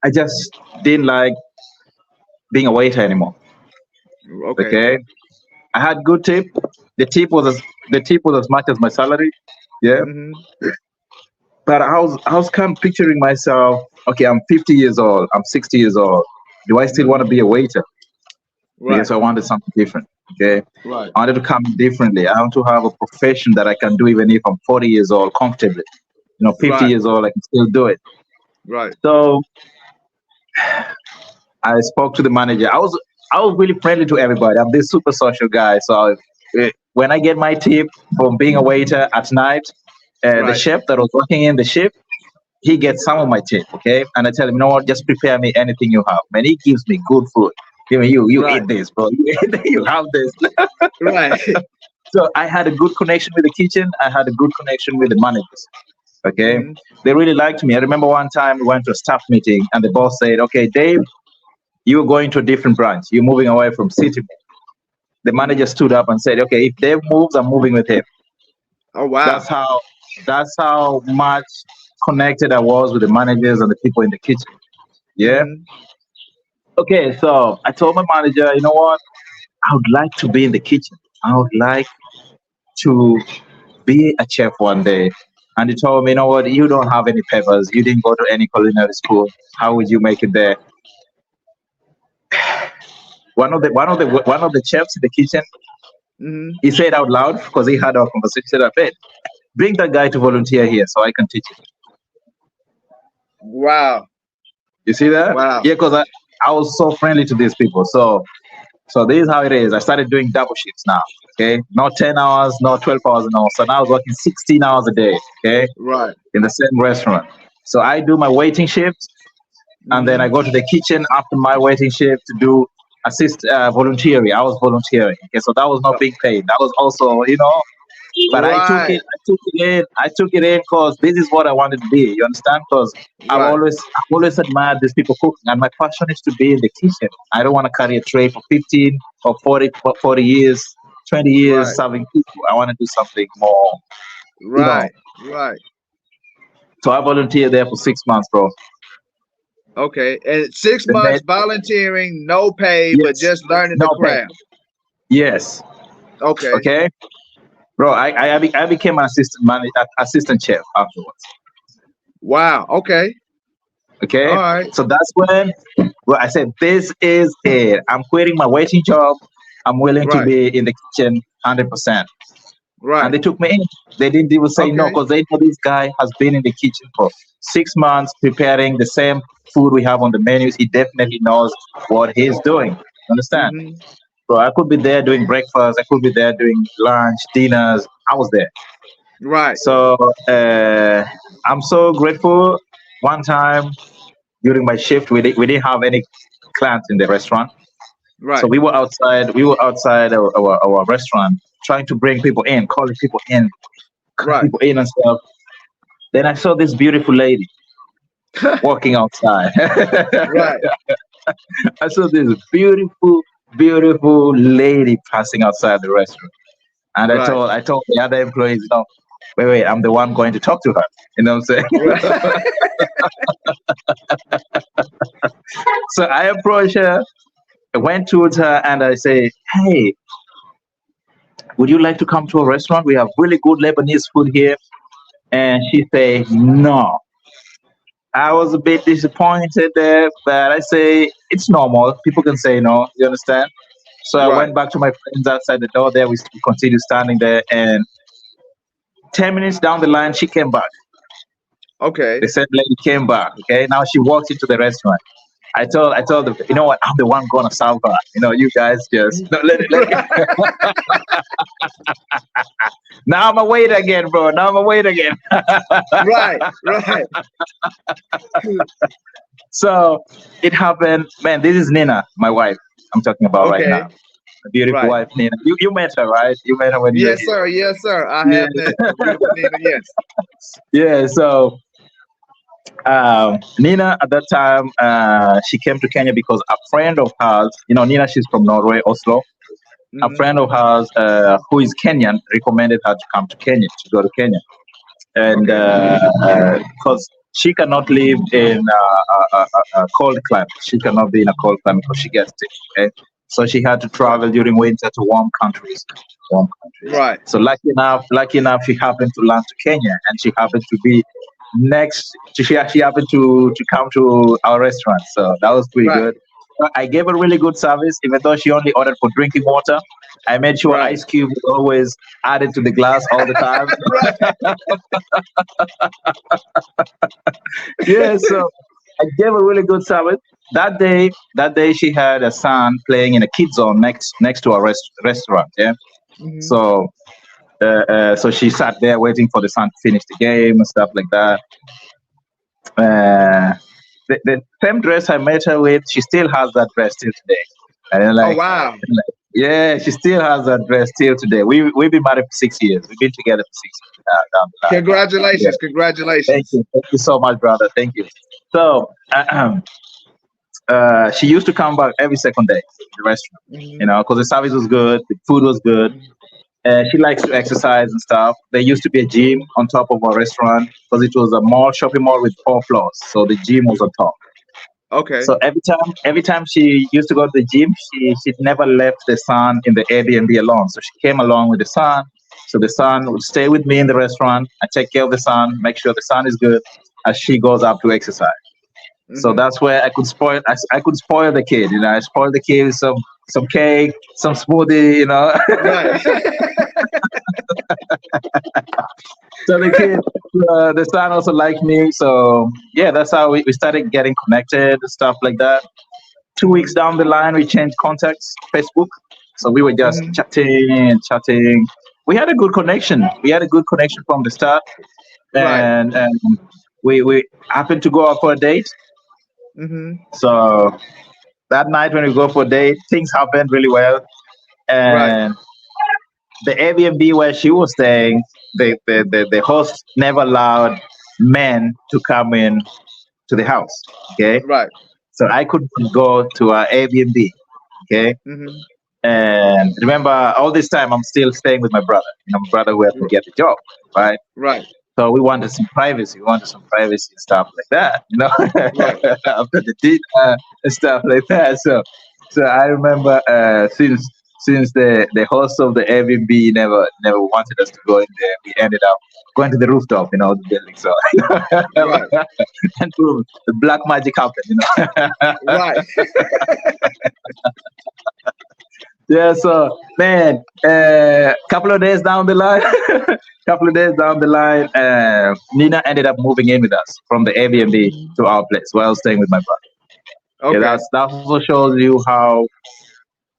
Speaker 2: I just didn't like being a waiter anymore.
Speaker 1: Okay.
Speaker 2: Okay, I had good tip. The tip was as much as my salary. Yeah,
Speaker 1: Mm-hmm.
Speaker 2: but I was kind of picturing myself. Okay, I'm 50 years old. I'm 60 years old. Do I still want to
Speaker 1: Mm-hmm.
Speaker 2: be a waiter?
Speaker 1: Right.
Speaker 2: Because I wanted something different. Okay,
Speaker 1: Right.
Speaker 2: I wanted to come differently. I want to have a profession that I can do even if I'm 40 years old comfortably. 50
Speaker 1: Right.
Speaker 2: years old, I can still do it.
Speaker 1: Right.
Speaker 2: So I spoke to the manager. I was really friendly to everybody. I'm this super social guy. So when I get my tip from being a waiter at night, the
Speaker 1: Right.
Speaker 2: chef that was working in the shift, he gets some of my tip, okay? And I tell him, you know what, just prepare me anything you have. Man, he gives me good food. Give me you
Speaker 1: Right.
Speaker 2: eat this, bro. You have this.
Speaker 1: Right.
Speaker 2: So I had a good connection with the kitchen. I had a good connection with the managers. Okay,
Speaker 1: Mm-hmm.
Speaker 2: they really liked me. I remember one time we went to a staff meeting, and the boss said, "Okay, Dave, you're going to a different branch. You're moving away from city." The manager
Speaker 1: Mm-hmm.
Speaker 2: stood up and said, "Okay, if Dave moves, I'm moving with him."
Speaker 1: Oh wow.
Speaker 2: That's how much connected I was with the managers and the people in the kitchen. Yeah.
Speaker 1: Mm-hmm.
Speaker 2: Okay, so I told my manager, you know what? I would like to be in the kitchen. I would like to be a chef one day. And he told me, you know what? You don't have any papers. You didn't go to any culinary school. How would you make it there? One of the chefs in the kitchen,
Speaker 1: Mm-hmm.
Speaker 2: he said out loud because he had our conversation. He said, "I bet bring that guy to volunteer here so I can teach him."
Speaker 1: Wow.
Speaker 2: You see that?
Speaker 1: Wow.
Speaker 2: Yeah, because I was so friendly to these people. So this is how it is. I started doing double shifts now. Okay, not 10 hours, not 12 hours an hour. So now I was working 16 hours a day. Okay,
Speaker 1: Right.
Speaker 2: in the same restaurant. So I do my waiting shift, and then I
Speaker 1: Mm-hmm.
Speaker 2: go to the kitchen after my waiting shift to do assist volunteering. I was volunteering. Okay, so that was not being paid. That was also, but I took it.
Speaker 1: Right.
Speaker 2: I took it in. I took it in because this is what I wanted to be. You understand? Because
Speaker 1: Right.
Speaker 2: I've always admired these people cooking, and my passion is to be in the kitchen. I don't want to carry a tray for 15 or 40 years, 20 years
Speaker 1: Right.
Speaker 2: serving people. I want to do something more. You know.
Speaker 1: Right. Right.
Speaker 2: So I volunteered there for 6 months, bro.
Speaker 1: Okay. And 6 months
Speaker 2: Then
Speaker 1: volunteering, no pay, but
Speaker 2: yes,
Speaker 1: just learning the
Speaker 2: no pay.
Speaker 1: craft.
Speaker 2: Yes.
Speaker 1: Okay.
Speaker 2: Okay, bro. I became an assistant chef afterwards.
Speaker 1: Wow. Okay. All
Speaker 2: Okay,
Speaker 1: right.
Speaker 2: so that's when, well, I said, this is it. I'm quitting my waiting job. I'm willing to
Speaker 1: Right.
Speaker 2: be in the kitchen 100%. And
Speaker 1: Right.
Speaker 2: they took me in. They didn't even say no
Speaker 1: Okay.
Speaker 2: because they know this guy has been in the kitchen for 6 months preparing the same food we have on the menus. He definitely knows what he's doing. Understand?
Speaker 1: Mm-hmm.
Speaker 2: So I could be there doing breakfast. I could be there doing lunch, dinners. I was there.
Speaker 1: Right.
Speaker 2: So I'm so grateful. One time during my shift, we didn't have any clients in the restaurant. So
Speaker 1: Right.
Speaker 2: we were outside. We were outside our restaurant, trying to bring people in, calling
Speaker 1: Right.
Speaker 2: people in and stuff. Then I saw this beautiful lady walking outside.
Speaker 1: Right.
Speaker 2: I saw this beautiful lady passing outside the restaurant, and I
Speaker 1: Right.
Speaker 2: told I told the other employees, wait, I'm the one going to talk to her. You know what I'm saying?
Speaker 1: Right.
Speaker 2: So I approached her, I went towards her, and I say, "Hey, would you like to come to a restaurant? We have really good Lebanese food here." And she say, "No." I was a bit disappointed there, but I say it's normal. People can say no. You understand? So I
Speaker 1: Right.
Speaker 2: went back to my friends outside the door. There, we continued standing there, and 10 minutes down the line, she came back.
Speaker 1: Okay.
Speaker 2: The same lady came back. Okay, now she walks into the restaurant. I told them, you know what? I'm the one gonna solve her. You guys just no, let. Now I'm a wait again, bro. Now I'm a wait again.
Speaker 1: Right. Right.
Speaker 2: So it happened, man. This is Nina, my wife. I'm talking about right now.
Speaker 1: Okay.
Speaker 2: A beautiful
Speaker 1: Right.
Speaker 2: wife, Nina. You met her, right? You met her when you were
Speaker 1: Yes,
Speaker 2: here.
Speaker 1: sir. Yes, sir. I
Speaker 2: Yeah,
Speaker 1: have met the beautiful Nina. Yes.
Speaker 2: yeah. So Nina at that time, she came to Kenya because a friend of hers, Nina, she's from Norway, Oslo. A
Speaker 1: Mm-hmm.
Speaker 2: friend of hers who is Kenyan recommended her to come to Kenya, to go to Kenya. And
Speaker 1: Okay.
Speaker 2: because she cannot live in a cold climate, she cannot be in a cold climate because she gets sick. Okay, so she had to
Speaker 1: Right.
Speaker 2: travel during winter to warm countries. Warm countries.
Speaker 1: Right.
Speaker 2: So lucky enough, she happened to land to Kenya, and she happened to be next. She actually happened to come to our restaurant, so that was pretty
Speaker 1: Right.
Speaker 2: good. I gave her really good service, even though she only ordered for drinking water. I made sure
Speaker 1: Right.
Speaker 2: ice cube was always added to the glass all the time.
Speaker 1: Right.
Speaker 2: Yeah, so I gave a really good service. That day she had a son playing in a kid zone next to our restaurant. Yeah,
Speaker 1: Mm-hmm.
Speaker 2: so she sat there waiting for the son to finish the game and stuff like that. Uh, the same dress I met her with, she still has that dress till today. And I'm
Speaker 1: Oh
Speaker 2: like,
Speaker 1: wow.
Speaker 2: Yeah, she still has that dress till today. We've been married for 6 years. We've been together for 6 years down the line. Yeah.
Speaker 1: Congratulations, congratulations.
Speaker 2: Thank you so much, brother. Thank you. So she used to come back every second day to the restaurant,
Speaker 1: Hmm.
Speaker 2: because the service was good, the food was good. She likes to exercise and stuff. There used to be a gym on top of our restaurant because it was a mall, shopping mall with 4 floors. So the gym was on top.
Speaker 1: Okay.
Speaker 2: So every time she used to go to the gym, she never left the son in the Airbnb alone. So she came along with the son. So the son would stay with me in the restaurant. I take care of the son, make sure the son is good as she goes up to exercise. So
Speaker 1: Hmm.
Speaker 2: that's where I could spoil the kid. I spoil the kid with some cake, some smoothie.
Speaker 1: Right.
Speaker 2: So the son also liked me. So yeah, that's how we started getting connected and stuff like that. 2 weeks
Speaker 1: Hmm.
Speaker 2: down the line, we changed contacts, Facebook. So we were just
Speaker 1: Hmm.
Speaker 2: chatting and chatting. We had a good connection. We had a good connection from the start,
Speaker 1: Right.
Speaker 2: and we happened to go out for a date.
Speaker 1: Hmm.
Speaker 2: So that night when we go for a date, things happened really well.
Speaker 1: Right.
Speaker 2: And the Airbnb where she was staying, the host never allowed men to come in to the house. Okay,
Speaker 1: Right.
Speaker 2: so I couldn't go to our Airbnb. Okay,
Speaker 1: Hmm.
Speaker 2: and remember, all this time I'm still staying with my brother. My brother who had to get the job, right?
Speaker 1: Right.
Speaker 2: So we wanted some privacy. We wanted some privacy and stuff like that.
Speaker 1: Right.
Speaker 2: After the dinner and stuff like that. So I remember since the host of the Airbnb never wanted us to go in there, we ended up going to the rooftop, the building. So
Speaker 1: Right.
Speaker 2: and boom, the black magic happened.
Speaker 1: Right.
Speaker 2: Yeah, so man, couple of days down the line, Nina ended up moving in with us from the Airbnb
Speaker 1: Mhm.
Speaker 2: to our place while staying with my brother. Yeah,
Speaker 1: Okay.
Speaker 2: that also shows you how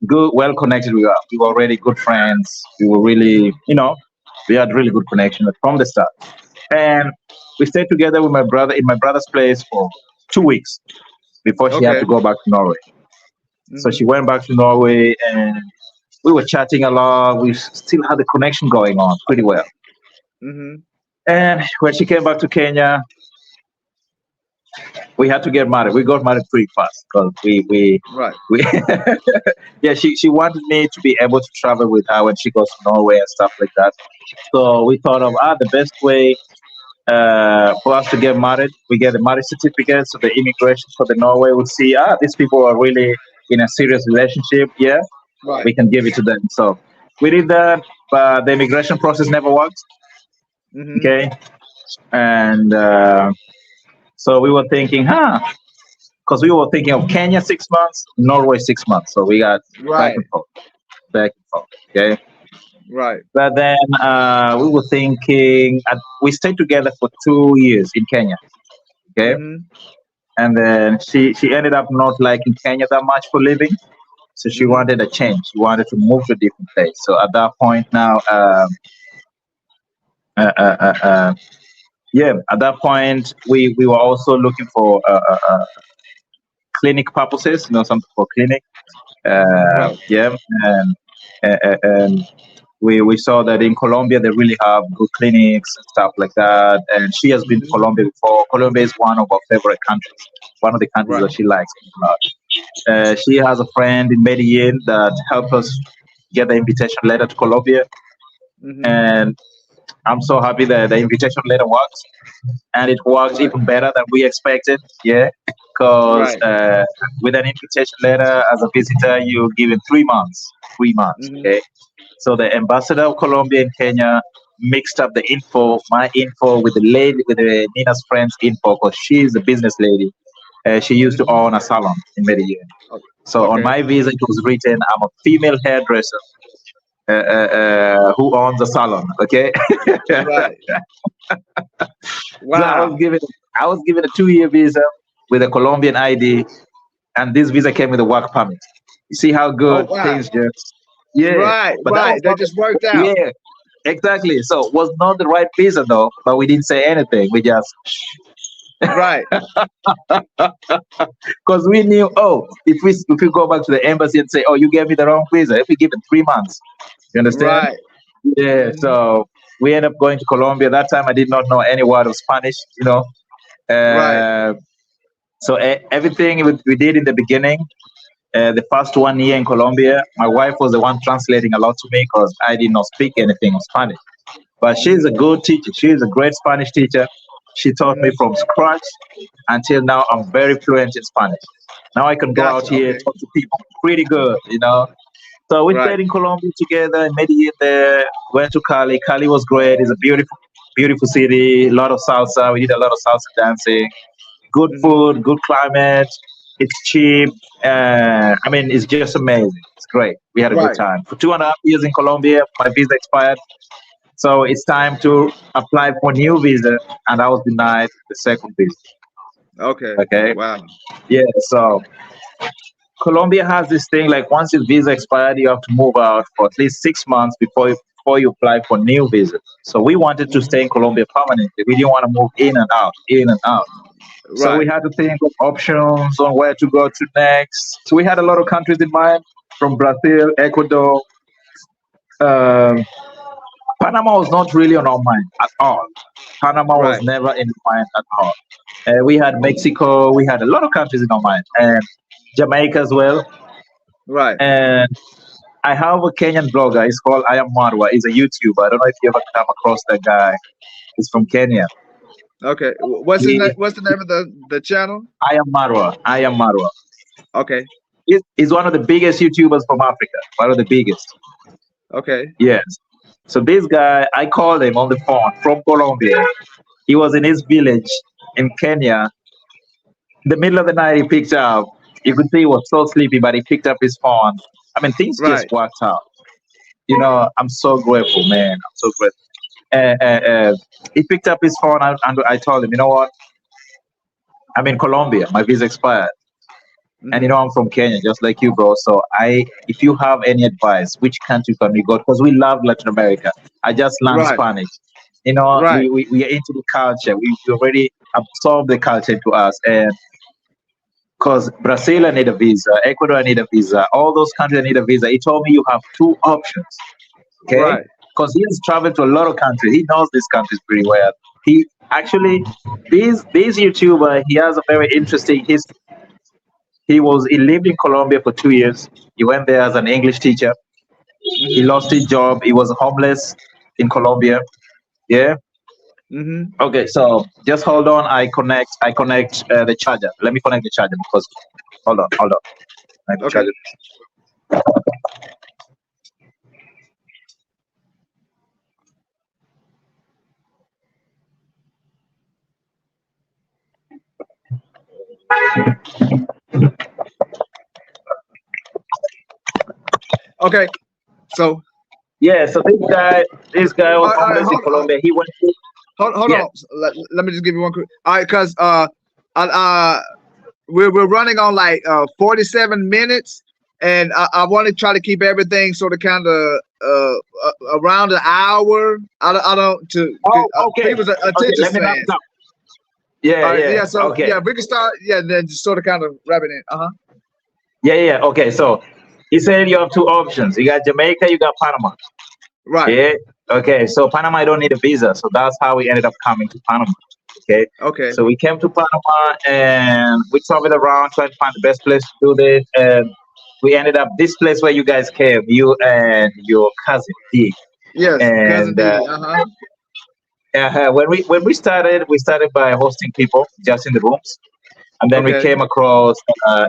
Speaker 2: good, well connected we are. We were already good friends. We were really,
Speaker 1: Hmm.
Speaker 2: we had really good connection from the start. And we stayed together with my brother in my brother's place for 2 weeks before she had
Speaker 1: Okay.
Speaker 2: to go back to Norway. So
Speaker 1: Hmm.
Speaker 2: she went back to Norway and we were chatting a lot. We still had the connection going on pretty well.
Speaker 1: Hmm.
Speaker 2: And when she came back to Kenya, we had to get married. We got married pretty fast because
Speaker 1: Right.
Speaker 2: we yeah, she wanted me to be able to travel with her when she goes to Norway and stuff like that. So we thought of the best way for us to get married, we get a marriage certificate, so the immigration for the Norway would see these people are really in a serious relationship. Yeah,
Speaker 1: Right.
Speaker 2: we can give it to them. So we did that, but the immigration process never worked.
Speaker 1: Hmm.
Speaker 2: Okay, and so we were thinking, because we were thinking of Kenya 6 months, Norway 6 months. So we got back
Speaker 1: Right.
Speaker 2: and forth, back and forth. Okay,
Speaker 1: Right.
Speaker 2: but then we were thinking, we stayed together for 2 years in Kenya. Okay,
Speaker 1: Hmm.
Speaker 2: and then she ended up not liking Kenya that much for living. So she
Speaker 1: Hmm.
Speaker 2: wanted a change. She wanted to move to a different place. So at that point now, uh, uh, uh, uh, yeah, at that point we were also looking for clinic purposes, something for clinic.
Speaker 1: Right.
Speaker 2: Yeah, and we saw that in Colombia they really have good clinics and stuff like that. And she has been to
Speaker 1: Hmm.
Speaker 2: Colombia before. Colombia is one of our favorite countries. One of the countries
Speaker 1: Right.
Speaker 2: that she likes a lot. She has a friend in Medellin that helped us get the invitation letter to Colombia,
Speaker 1: Hmm.
Speaker 2: and I'm so happy that the invitation letter works, and it works
Speaker 1: Right.
Speaker 2: even better than we expected. Yeah, because
Speaker 1: Right.
Speaker 2: with an invitation letter as a visitor, you're given 3 months. 3 months.
Speaker 1: Hmm.
Speaker 2: Okay, so the ambassador of Colombia in Kenya mixed up the info, my info, with the Nina's friend's info, because she's a business lady. She used to
Speaker 1: Hmm.
Speaker 2: own a salon in Medellin. So on
Speaker 1: Okay.
Speaker 2: my visa, it was written, "I'm a female hairdresser who owns a salon." Okay,
Speaker 1: Right.
Speaker 2: so I was
Speaker 1: Wow.
Speaker 2: given I was given a 2 year visa with a Colombian ID, and this visa came with a work permit. You see how
Speaker 1: Oh
Speaker 2: good
Speaker 1: wow.
Speaker 2: things just yeah,
Speaker 1: Right.
Speaker 2: but that was
Speaker 1: Right. That
Speaker 2: not
Speaker 1: just worked out.
Speaker 2: yeah, exactly. So it was not the right visa though, but we didn't say anything. We just
Speaker 1: Right.
Speaker 2: Because we knew, oh, if we go back to the embassy and say, oh, you gave me the wrong visa, if we give it 3 months, you understand?
Speaker 1: Right.
Speaker 2: Yeah.
Speaker 1: Hmm.
Speaker 2: So we ended up going to Colombia. That time I did not know any word of Spanish.
Speaker 1: Right.
Speaker 2: Uh, so everything we did in the beginning, the first 1 year in Colombia, my wife was the one translating a lot to me because I did not speak anything of Spanish. But she's a
Speaker 1: Hmm.
Speaker 2: good teacher. She's a great Spanish teacher. She taught me
Speaker 1: Hmm.
Speaker 2: from scratch until now. I'm very fluent in Spanish. Now I can go out
Speaker 1: Gotcha.
Speaker 2: here,
Speaker 1: Okay.
Speaker 2: talk to people pretty good. So we
Speaker 1: Right.
Speaker 2: stayed in Colombia together and Medellin there. Went to Cali. Cali was great. It's a beautiful, beautiful city. A lot of salsa. We did a lot of salsa dancing. Good
Speaker 1: Hmm.
Speaker 2: food, good climate. It's cheap. I mean, it's just amazing. It's great. We had a good
Speaker 1: Right.
Speaker 2: time. For 2.5 years in Colombia, my visa expired. So it's time to apply for new visa, and I was denied the second visa.
Speaker 1: Okay.
Speaker 2: Okay.
Speaker 1: Wow.
Speaker 2: Yeah. So Colombia has this thing like once your visa expired, you have to move out for at least 6 months before you apply for new visa. So we wanted to stay in
Speaker 1: Hmm.
Speaker 2: Colombia permanently. We didn't want to move in and out, in and out. So we
Speaker 1: Right.
Speaker 2: had to think of options on where to go to next. So we had a lot of countries in mind, from Brazil, Ecuador. Um, Panama was not really on our mind at all. Panama was
Speaker 1: Right.
Speaker 2: never in mind at all. We had Mexico, we had a lot of countries in our mind, and Jamaica as well.
Speaker 1: Right.
Speaker 2: And I have a Kenyan blogger. He's called I Am Marwa. He's a YouTuber. I don't know if you ever come across that guy. He's from Kenya.
Speaker 1: Okay. What's his name?
Speaker 2: He,
Speaker 1: What's the name of the channel?
Speaker 2: I Am Marwa. I Am Marwa.
Speaker 1: Okay.
Speaker 2: He's one of the biggest YouTubers from Africa. One of the biggest.
Speaker 1: Okay.
Speaker 2: Yes. So this guy, I called him on the phone from Colombia. He was in his village in Kenya. In the middle of the night, he picked up. You could see he was so sleepy, but he picked up his phone. I mean, things just
Speaker 1: Right.
Speaker 2: worked out. I'm so grateful, man. I'm so grateful. He picked up his phone and I told him, you know what? I'm in Colombia. My visa expired. And
Speaker 1: Hmm.
Speaker 2: I'm from Kenya, just like you, bro. So if you have any advice, which country can we go? Because we love Latin America. I just learned
Speaker 1: Right.
Speaker 2: Spanish.
Speaker 1: Right.
Speaker 2: We are into the culture. We already absorbed the culture to us. And because Brazil, I need a visa. Ecuador, I need a visa. All those countries, I need a visa. He told me you have two options. Okay,
Speaker 1: Right.
Speaker 2: because he has traveled to a lot of countries. He knows these countries pretty well. He actually, this YouTuber, he has a very interesting history. He lived in Colombia for 2 years. He went there as an English teacher. He
Speaker 1: Hmm.
Speaker 2: lost his job. He was homeless in Colombia. Yeah.
Speaker 1: Hmm.
Speaker 2: Okay. So just hold on. I connect the charger. Let me connect the charger because hold on. Connect the
Speaker 1: Okay.
Speaker 2: charger.
Speaker 1: Okay. So,
Speaker 2: Yeah. So this guy was
Speaker 1: all right,
Speaker 2: homeless in Colombia. He went to
Speaker 1: hold
Speaker 2: yeah.
Speaker 1: on. Let me just give you one quick. All right, cause I, we're running on like 47 minutes, and I want to try to keep everything sort of kind of around an hour. I don't to
Speaker 2: Oh, okay.
Speaker 1: people's
Speaker 2: Okay.
Speaker 1: attention
Speaker 2: Let me wrap it
Speaker 1: spans.
Speaker 2: up. Yeah.
Speaker 1: All right,
Speaker 2: Yeah.
Speaker 1: yeah. So
Speaker 2: Okay.
Speaker 1: yeah, we can start. Yeah, then just sort of kind of wrap it in. Uh huh.
Speaker 2: Yeah. Okay. So he said you have two options. You got Jamaica. You got Panama.
Speaker 1: Right.
Speaker 2: Yeah. Okay. So Panama, I don't need a visa. So that's how we ended up coming to Panama. Okay.
Speaker 1: Okay.
Speaker 2: So we came to Panama and we traveled around trying to find the best place to do this. And we ended up this place where you guys came, you and your cousin D.
Speaker 1: Yes, cousin
Speaker 2: And
Speaker 1: D. Uh huh.
Speaker 2: we started by hosting people just in the rooms, and then we
Speaker 1: Okay.
Speaker 2: came across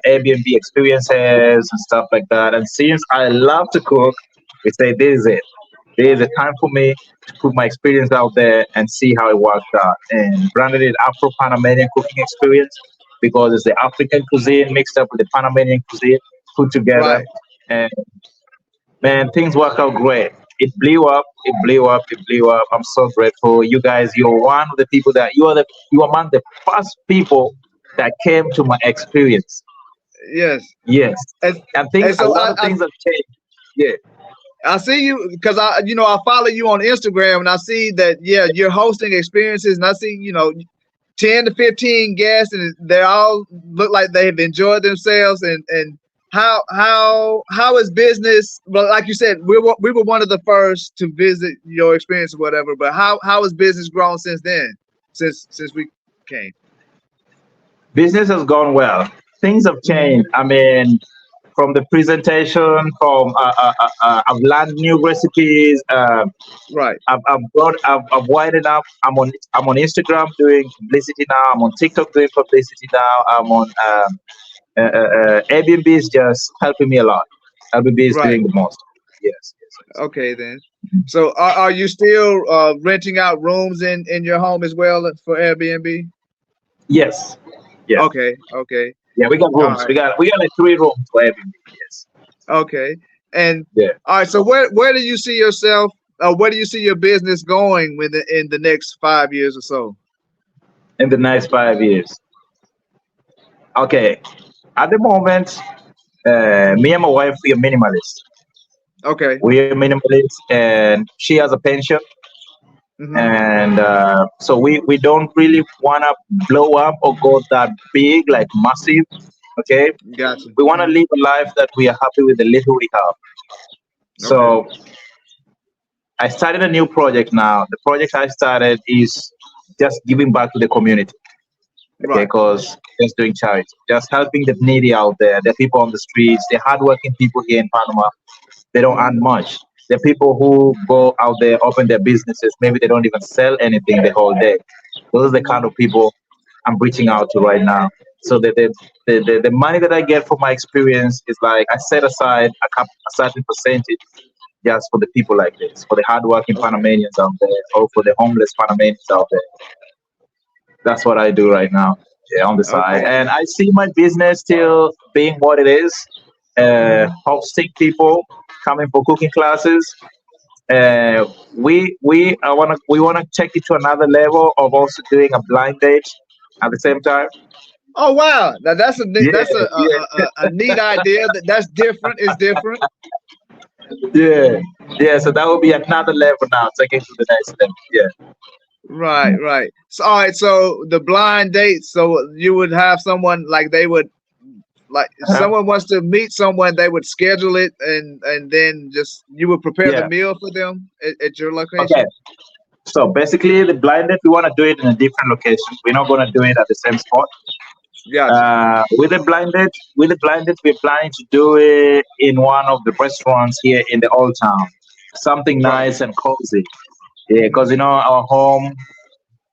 Speaker 2: Airbnb experiences and stuff like that. And since I love to cook, we say this is it. There is a time for me to put my experience out there and see how it works out. And branded it Afro Panamanian cooking experience because it's the African cuisine mixed up with the Panamanian cuisine put together.
Speaker 1: Right.
Speaker 2: And man, things work out great. It blew up. It blew up. It blew up. I'm so grateful. You guys, you're one of the people that you are among the first people that came to my experience.
Speaker 1: Yes.
Speaker 2: Yes,
Speaker 1: And
Speaker 2: and things
Speaker 1: and
Speaker 2: a
Speaker 1: so
Speaker 2: lot of things have changed. Yeah.
Speaker 1: I see you because I follow you on Instagram and I see that yeah you're hosting experiences and I see 10 to 15 guests, and they all look like they've enjoyed themselves. And how is business? Well, like you said, we were one of the first to visit your experience or whatever. But how has business grown since then? Since we came.
Speaker 2: Business has gone well. Things have changed. I mean, from the presentation, from I've learned new recipes.
Speaker 1: Right.
Speaker 2: I've widened up. I'm on Instagram doing publicity now. I'm on TikTok doing publicity now. I'm on Airbnb is just helping me a lot. Airbnb is
Speaker 1: Right.
Speaker 2: doing the most. Yes, yes, yes.
Speaker 1: Okay then. So are you still renting out rooms in your home as well for Airbnb?
Speaker 2: Yes. Yeah.
Speaker 1: Okay. Okay.
Speaker 2: Yeah, we got
Speaker 1: All
Speaker 2: rooms.
Speaker 1: right.
Speaker 2: We got like 3 rooms for Airbnb. Yes.
Speaker 1: Okay. And
Speaker 2: Yeah.
Speaker 1: all right. So where do you see yourself? Where do you see your business going in the next 5 years or so?
Speaker 2: In the next 5 years. Okay. At the moment, me and my wife we are minimalists.
Speaker 1: Okay.
Speaker 2: We are minimalists, and she has a pension,
Speaker 1: Hmm.
Speaker 2: and so we don't really want to blow up or go that big, like massive. Okay.
Speaker 1: Gotcha.
Speaker 2: We want to
Speaker 1: Hmm.
Speaker 2: live a life that we are happy with the little we have.
Speaker 1: Okay.
Speaker 2: So I started a new project now. The project I started is just giving back to the community. Okay,
Speaker 1: Right.
Speaker 2: because just doing charity, just helping the needy out there, the people on the streets, the hardworking people here in Panama. They don't earn
Speaker 1: Hmm.
Speaker 2: much. The people who go out there, open their businesses, maybe they don't even sell anything the whole day. Those are the kind
Speaker 1: Hmm.
Speaker 2: of people I'm reaching out to right now. So the money that I get from my experience is like I set aside a certain percentage just for the people like this, for the hardworking
Speaker 1: Okay.
Speaker 2: Panamanians out there, or for the homeless Panamanians out there. That's what I do right now, yeah, on the side.
Speaker 1: Okay.
Speaker 2: And I see my business still being what it is,
Speaker 1: Hmm.
Speaker 2: hosting people, coming for cooking classes. We wanna take it to another level of also doing a blind date at the same time.
Speaker 1: Oh wow. Now that's
Speaker 2: Yeah,
Speaker 1: that's
Speaker 2: yeah,
Speaker 1: a neat idea. That's different. It's different.
Speaker 2: yeah, yeah. So that will be another level now, taking to the next level. Yeah.
Speaker 1: Right, right. So, all right. So the blind date. So you would have someone like they would like if
Speaker 2: Uh-huh.
Speaker 1: someone wants to meet someone, they would schedule it and then just you would prepare the
Speaker 2: Yeah.
Speaker 1: meal for them at your
Speaker 2: Okay.
Speaker 1: location.
Speaker 2: So basically, the blind date we want to do it in a different location. We're not gonna do it at the same spot.
Speaker 1: Gotcha.
Speaker 2: With the blinded, we're planning to do it in one of the restaurants here in the old town. Something
Speaker 1: Right.
Speaker 2: nice and cozy. Yeah, because
Speaker 1: Hmm.
Speaker 2: our home,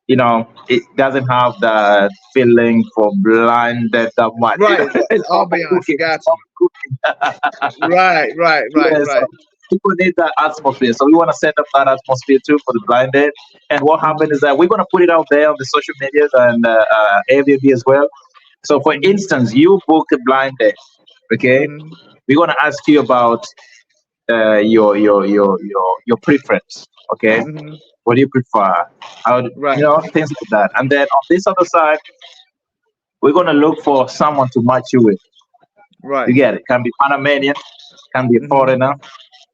Speaker 2: it doesn't have the feeling for blinded that much.
Speaker 1: Right.
Speaker 2: It's all for
Speaker 1: Ambiance.
Speaker 2: cooking. It's
Speaker 1: Gotcha.
Speaker 2: all for cooking.
Speaker 1: Right. Right. Right.
Speaker 2: Yeah,
Speaker 1: Right.
Speaker 2: so people need that atmosphere. So we want to set up that atmosphere too for the blind date. And what happened
Speaker 1: Hmm.
Speaker 2: is that we're going to put it out there on the social medias and Airbnb as well. So, for
Speaker 1: Hmm.
Speaker 2: instance, you book a blind date, okay?
Speaker 1: Hmm.
Speaker 2: We're gonna ask you about your preference, okay?
Speaker 1: Hmm.
Speaker 2: What do you prefer?
Speaker 1: Right.
Speaker 2: Things like that. And then on this other side, we're gonna look for someone to match you with.
Speaker 1: Right.
Speaker 2: You get it? Can be Panamanian, can be a
Speaker 1: Hmm.
Speaker 2: foreigner.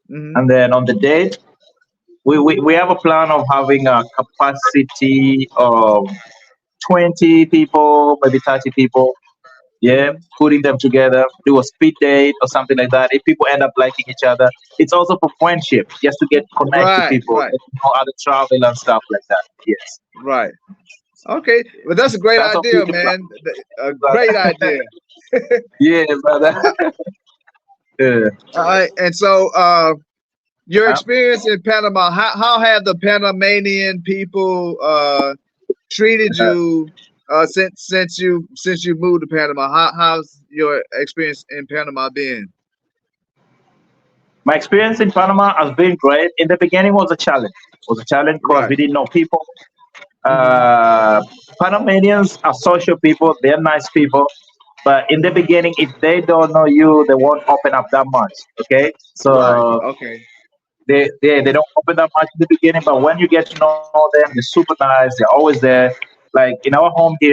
Speaker 1: Hmm.
Speaker 2: And then on the date, we have a plan of having a capacity of 20 people, maybe 30 people. Yeah,
Speaker 1: Hmm.
Speaker 2: putting them together, do a speed date or something like that. If people end up liking each other, it's also for friendship, just to get connect to
Speaker 1: Right.
Speaker 2: people,
Speaker 1: Right.
Speaker 2: get to know how to travel and stuff like that. Yes,
Speaker 1: Right. Okay. Well, that's a great
Speaker 2: that's what we
Speaker 1: idea,
Speaker 2: can plan.
Speaker 1: man. A great
Speaker 2: Brother.
Speaker 1: idea.
Speaker 2: Yeah, brother. Yeah.
Speaker 1: All right. And so, your
Speaker 2: Huh?
Speaker 1: experience in Panama, how have the Panamanian people treated
Speaker 2: Uh,
Speaker 1: you since you moved to Panama? How's your experience in Panama been?
Speaker 2: my experience in Panama has been great. In the beginning, was a challenge. Was a challenge because
Speaker 1: Right.
Speaker 2: we didn't know people.
Speaker 1: Hmm.
Speaker 2: Uh, Panamanians are social people. They're nice people. But in the
Speaker 1: Hmm.
Speaker 2: beginning, if they don't know you, they won't open up that much. Okay,
Speaker 1: Right.
Speaker 2: so
Speaker 1: Okay.
Speaker 2: they don't open that much in the beginning, but when you get to know them, they're super nice. They're always there. Like in our home here,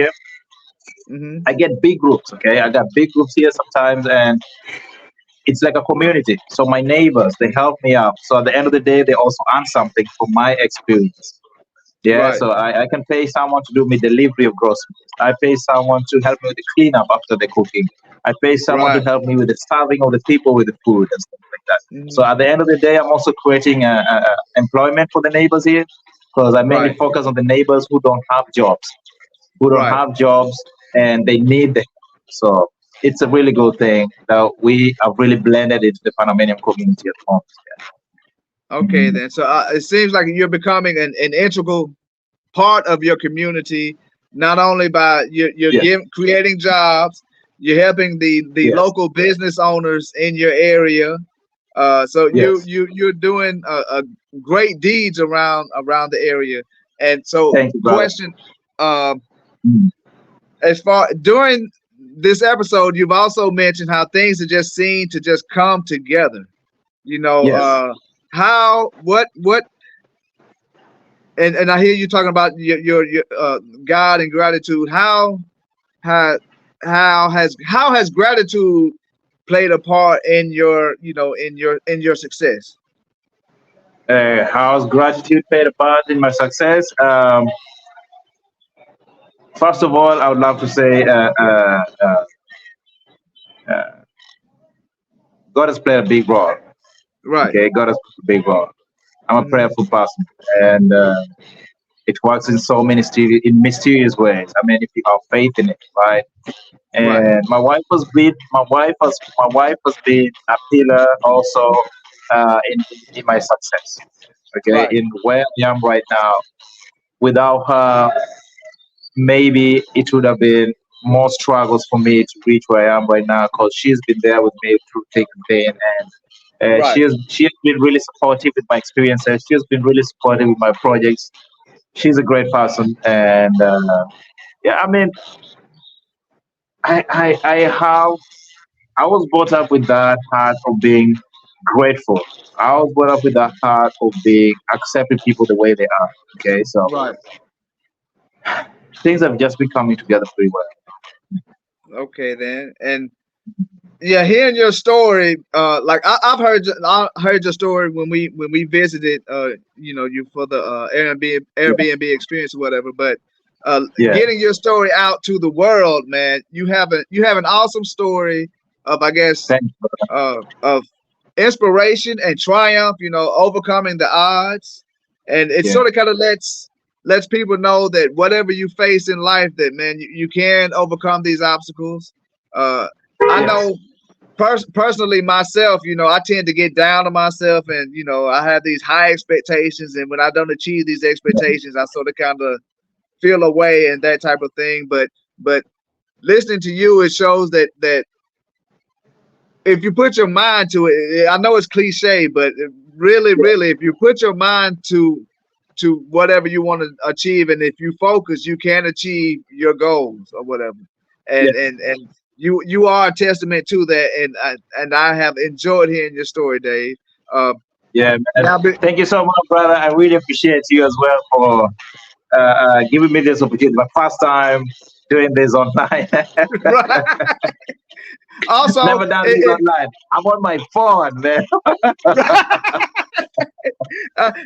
Speaker 1: Hmm.
Speaker 2: I get big groups. Okay, I got big groups here sometimes, and it's like a community. So my neighbors they help me out. So at the end of the day, they also earn something from my experience. Yeah,
Speaker 1: Right.
Speaker 2: so I can pay someone to do me delivery of groceries. I pay someone to help me with the cleanup after the cooking. I pay someone to
Speaker 1: Right.
Speaker 2: help me with the serving of the people with the food and stuff like that. So
Speaker 1: Mhm.
Speaker 2: at the end of the day, I'm also creating employment for the neighbors here because I mainly
Speaker 1: Right.
Speaker 2: focus on the neighbors who don't
Speaker 1: Right.
Speaker 2: have jobs and they need them. So it's a really good thing that we have really blended into the Panamanian community at home.
Speaker 1: Okay, then. So it seems like you're becoming an integral part of your community, not only by you're
Speaker 2: Yes,
Speaker 1: creating jobs, you're helping the
Speaker 2: yes,
Speaker 1: local business owners in your area. So
Speaker 2: yes.
Speaker 1: you're doing great deeds around the area. And so,
Speaker 2: Thank you, brother.
Speaker 1: question, um,
Speaker 2: Mm.
Speaker 1: as far during this episode, you've also mentioned how things are just seen to just come together. You know,
Speaker 2: Yes.
Speaker 1: how what and I hear you talking about your God and gratitude. Has how has gratitude played a part in your in your success?
Speaker 2: How's gratitude played a part in my success? First of all, I would love to say uh, God has played a big role.
Speaker 1: Right.
Speaker 2: Okay, God has played a big role. I'm a
Speaker 1: Hmm.
Speaker 2: prayerful person, and it works in so many mysterious ways. I mean, if you have faith in it, right?
Speaker 1: Right.
Speaker 2: And my wife has been a pillar also in my success. Okay,
Speaker 1: Right.
Speaker 2: in where I am right now. Without her, maybe it would have been more struggles for me to reach where I am right now because she's been there with me through thick and thin, and
Speaker 1: Right.
Speaker 2: she has been really supportive with my experiences. She has been really supportive with my projects. She's a great person, and yeah, I mean, I have I was brought up with that heart of being grateful. I was brought up with that heart of being accepting people the way they are. Okay, so
Speaker 1: Right.
Speaker 2: things have just been coming together pretty well.
Speaker 1: Okay then. And yeah, hearing your story, like I heard your story when we visited, you for the
Speaker 2: Yeah,
Speaker 1: Airbnb experience or whatever. But
Speaker 2: yeah.
Speaker 1: getting your story out to the world, man, you have an awesome story of I guess
Speaker 2: Thank you.
Speaker 1: of inspiration and triumph. You know, overcoming the odds, and it
Speaker 2: Yeah,
Speaker 1: sort of kind of lets people know that whatever you face in life, that man, you can overcome these obstacles. Uh, I
Speaker 2: yeah,
Speaker 1: know personally myself, I tend to get down on myself, and I have these high expectations, and when I don't achieve these expectations, I sort of kind of feel away and that type of thing. But listening to you, it shows that if you put your mind to it, I know it's cliche, but really, if you put your mind to whatever you want to achieve, and if you focus, you can achieve your goals or whatever.
Speaker 2: yeah,
Speaker 1: And you are a testament to that, and I have enjoyed hearing your story, Dave. Uh,
Speaker 2: yeah, man.
Speaker 1: now,
Speaker 2: Thank you so much, brother. I really appreciate you as well for giving me this opportunity. My first time doing this online.
Speaker 1: right. Also,
Speaker 2: Never done this online. I'm on my phone, man.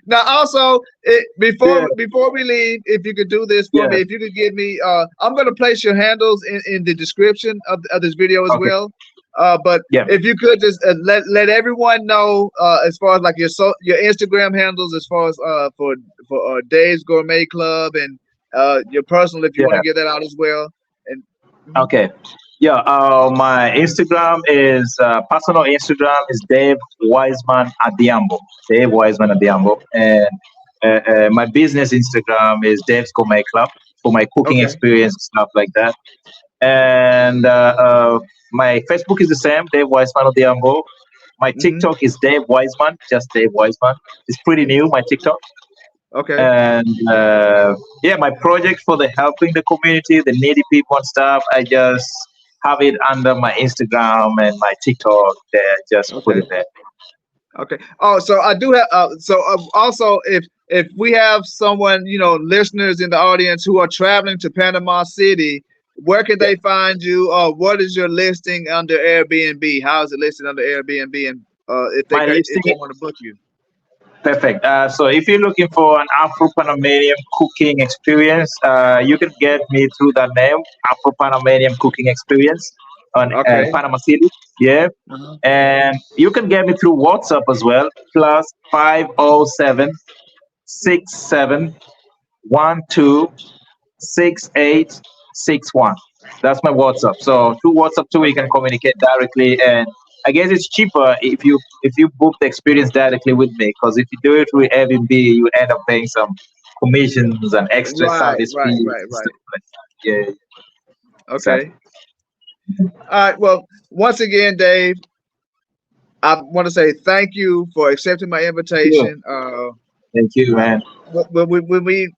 Speaker 1: now, also,
Speaker 2: Yeah,
Speaker 1: before we leave, if you could do this for
Speaker 2: yeah,
Speaker 1: me, if you could give me, I'm going to place your handles in the description of this video as
Speaker 2: okay,
Speaker 1: well. But
Speaker 2: yeah,
Speaker 1: if you could just let everyone know, as far as like your Instagram handles, as far as for Dave's Gourmet Club, and your personal, if you want to
Speaker 2: yeah.
Speaker 1: get that out as well. And mhm.
Speaker 2: Okay. Yeah, my Instagram is personal Instagram is Dave Wiseman Odhiambo. Dave Wiseman Odhiambo, and my business Instagram is Dave's Gourmet Club for my cooking
Speaker 1: Okay.
Speaker 2: experience and stuff like that. And my Facebook is the same, Dave Wiseman Odhiambo. My
Speaker 1: Hmm.
Speaker 2: TikTok is Dave Wiseman, just Dave Wiseman. It's pretty new, my TikTok.
Speaker 1: Okay.
Speaker 2: And yeah, my project for the helping the community, the needy people and stuff, I just have it under my Instagram and my TikTok there, just put
Speaker 1: Okay.
Speaker 2: it there.
Speaker 1: Okay. Oh, so I do have. Also, if we have someone, listeners in the audience who are traveling to Panama City, where can
Speaker 2: Yeah.
Speaker 1: they find you? What is your listing under Airbnb? How is it listed under Airbnb? And
Speaker 2: My
Speaker 1: if
Speaker 2: listing
Speaker 1: they want to book you?
Speaker 2: Perfect. So if you're looking for an Afro-Panamanian cooking experience, you can get me through that name, Afro-Panamanian Cooking Experience on
Speaker 1: Okay.
Speaker 2: Panama City. Yeah.
Speaker 1: Uh-huh.
Speaker 2: And you can get me through WhatsApp as well, plus 507-6712-6861. That's my WhatsApp. So through WhatsApp too, we can
Speaker 1: Okay.
Speaker 2: communicate directly, and I guess it's cheaper if you book the experience directly with me. Because if you do it through Airbnb, you end up paying some commissions and extra
Speaker 1: Right,
Speaker 2: service
Speaker 1: right,
Speaker 2: fees
Speaker 1: right,
Speaker 2: and
Speaker 1: right.
Speaker 2: stuff like that. Yeah,
Speaker 1: Okay.
Speaker 2: exactly.
Speaker 1: All right. Well, once again, Dave, I want to say thank you for accepting my
Speaker 2: Yeah.
Speaker 1: invitation.
Speaker 2: Thank you, man.
Speaker 1: When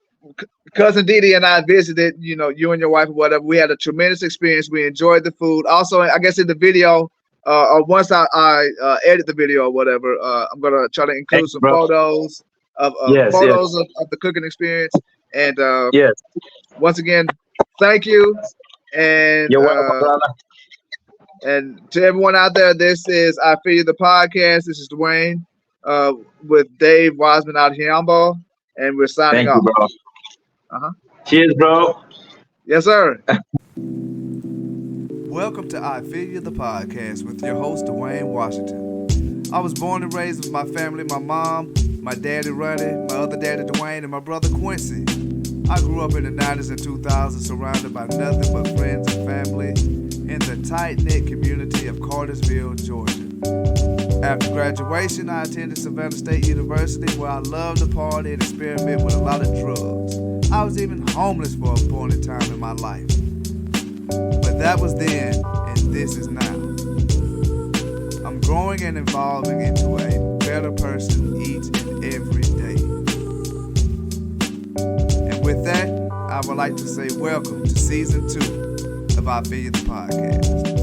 Speaker 1: cousin Didi and I visited, you and your wife or whatever, we had a tremendous experience. We enjoyed the food. Also, I guess in the video, or once I edit the video or whatever, I'm gonna try to
Speaker 2: Thank
Speaker 1: include
Speaker 2: you,
Speaker 1: some
Speaker 2: bro.
Speaker 1: photos
Speaker 2: Yes, yes,
Speaker 1: of the cooking experience. And
Speaker 2: yes.
Speaker 1: once again, thank you. And
Speaker 2: You're welcome, brother.
Speaker 1: and to everyone out there, this is I Feel You the podcast. This is Dwayne with Dave Wiseman Odhiambo, and we're signing
Speaker 2: Thank you,
Speaker 1: off.
Speaker 2: bro.
Speaker 1: Uh-huh.
Speaker 2: Cheers, bro.
Speaker 1: Yes, sir. Welcome to I Feel You the podcast with your host Dwayne Washington. I was born and raised with my family, my mom, my daddy Ronnie, my other daddy Dwayne, and my brother Quincy. I grew up in the 90s and 2000s surrounded by nothing but friends and family in the tight-knit community of Cartersville, Georgia. After graduation, I attended Savannah State University where I loved to party and experiment with a lot of drugs. I was even homeless for a point in time in my life. But that was then, and this is now. I'm growing and evolving into a better person each and every day. And with that, I would like to say welcome to season 2 of I Feel You the podcast.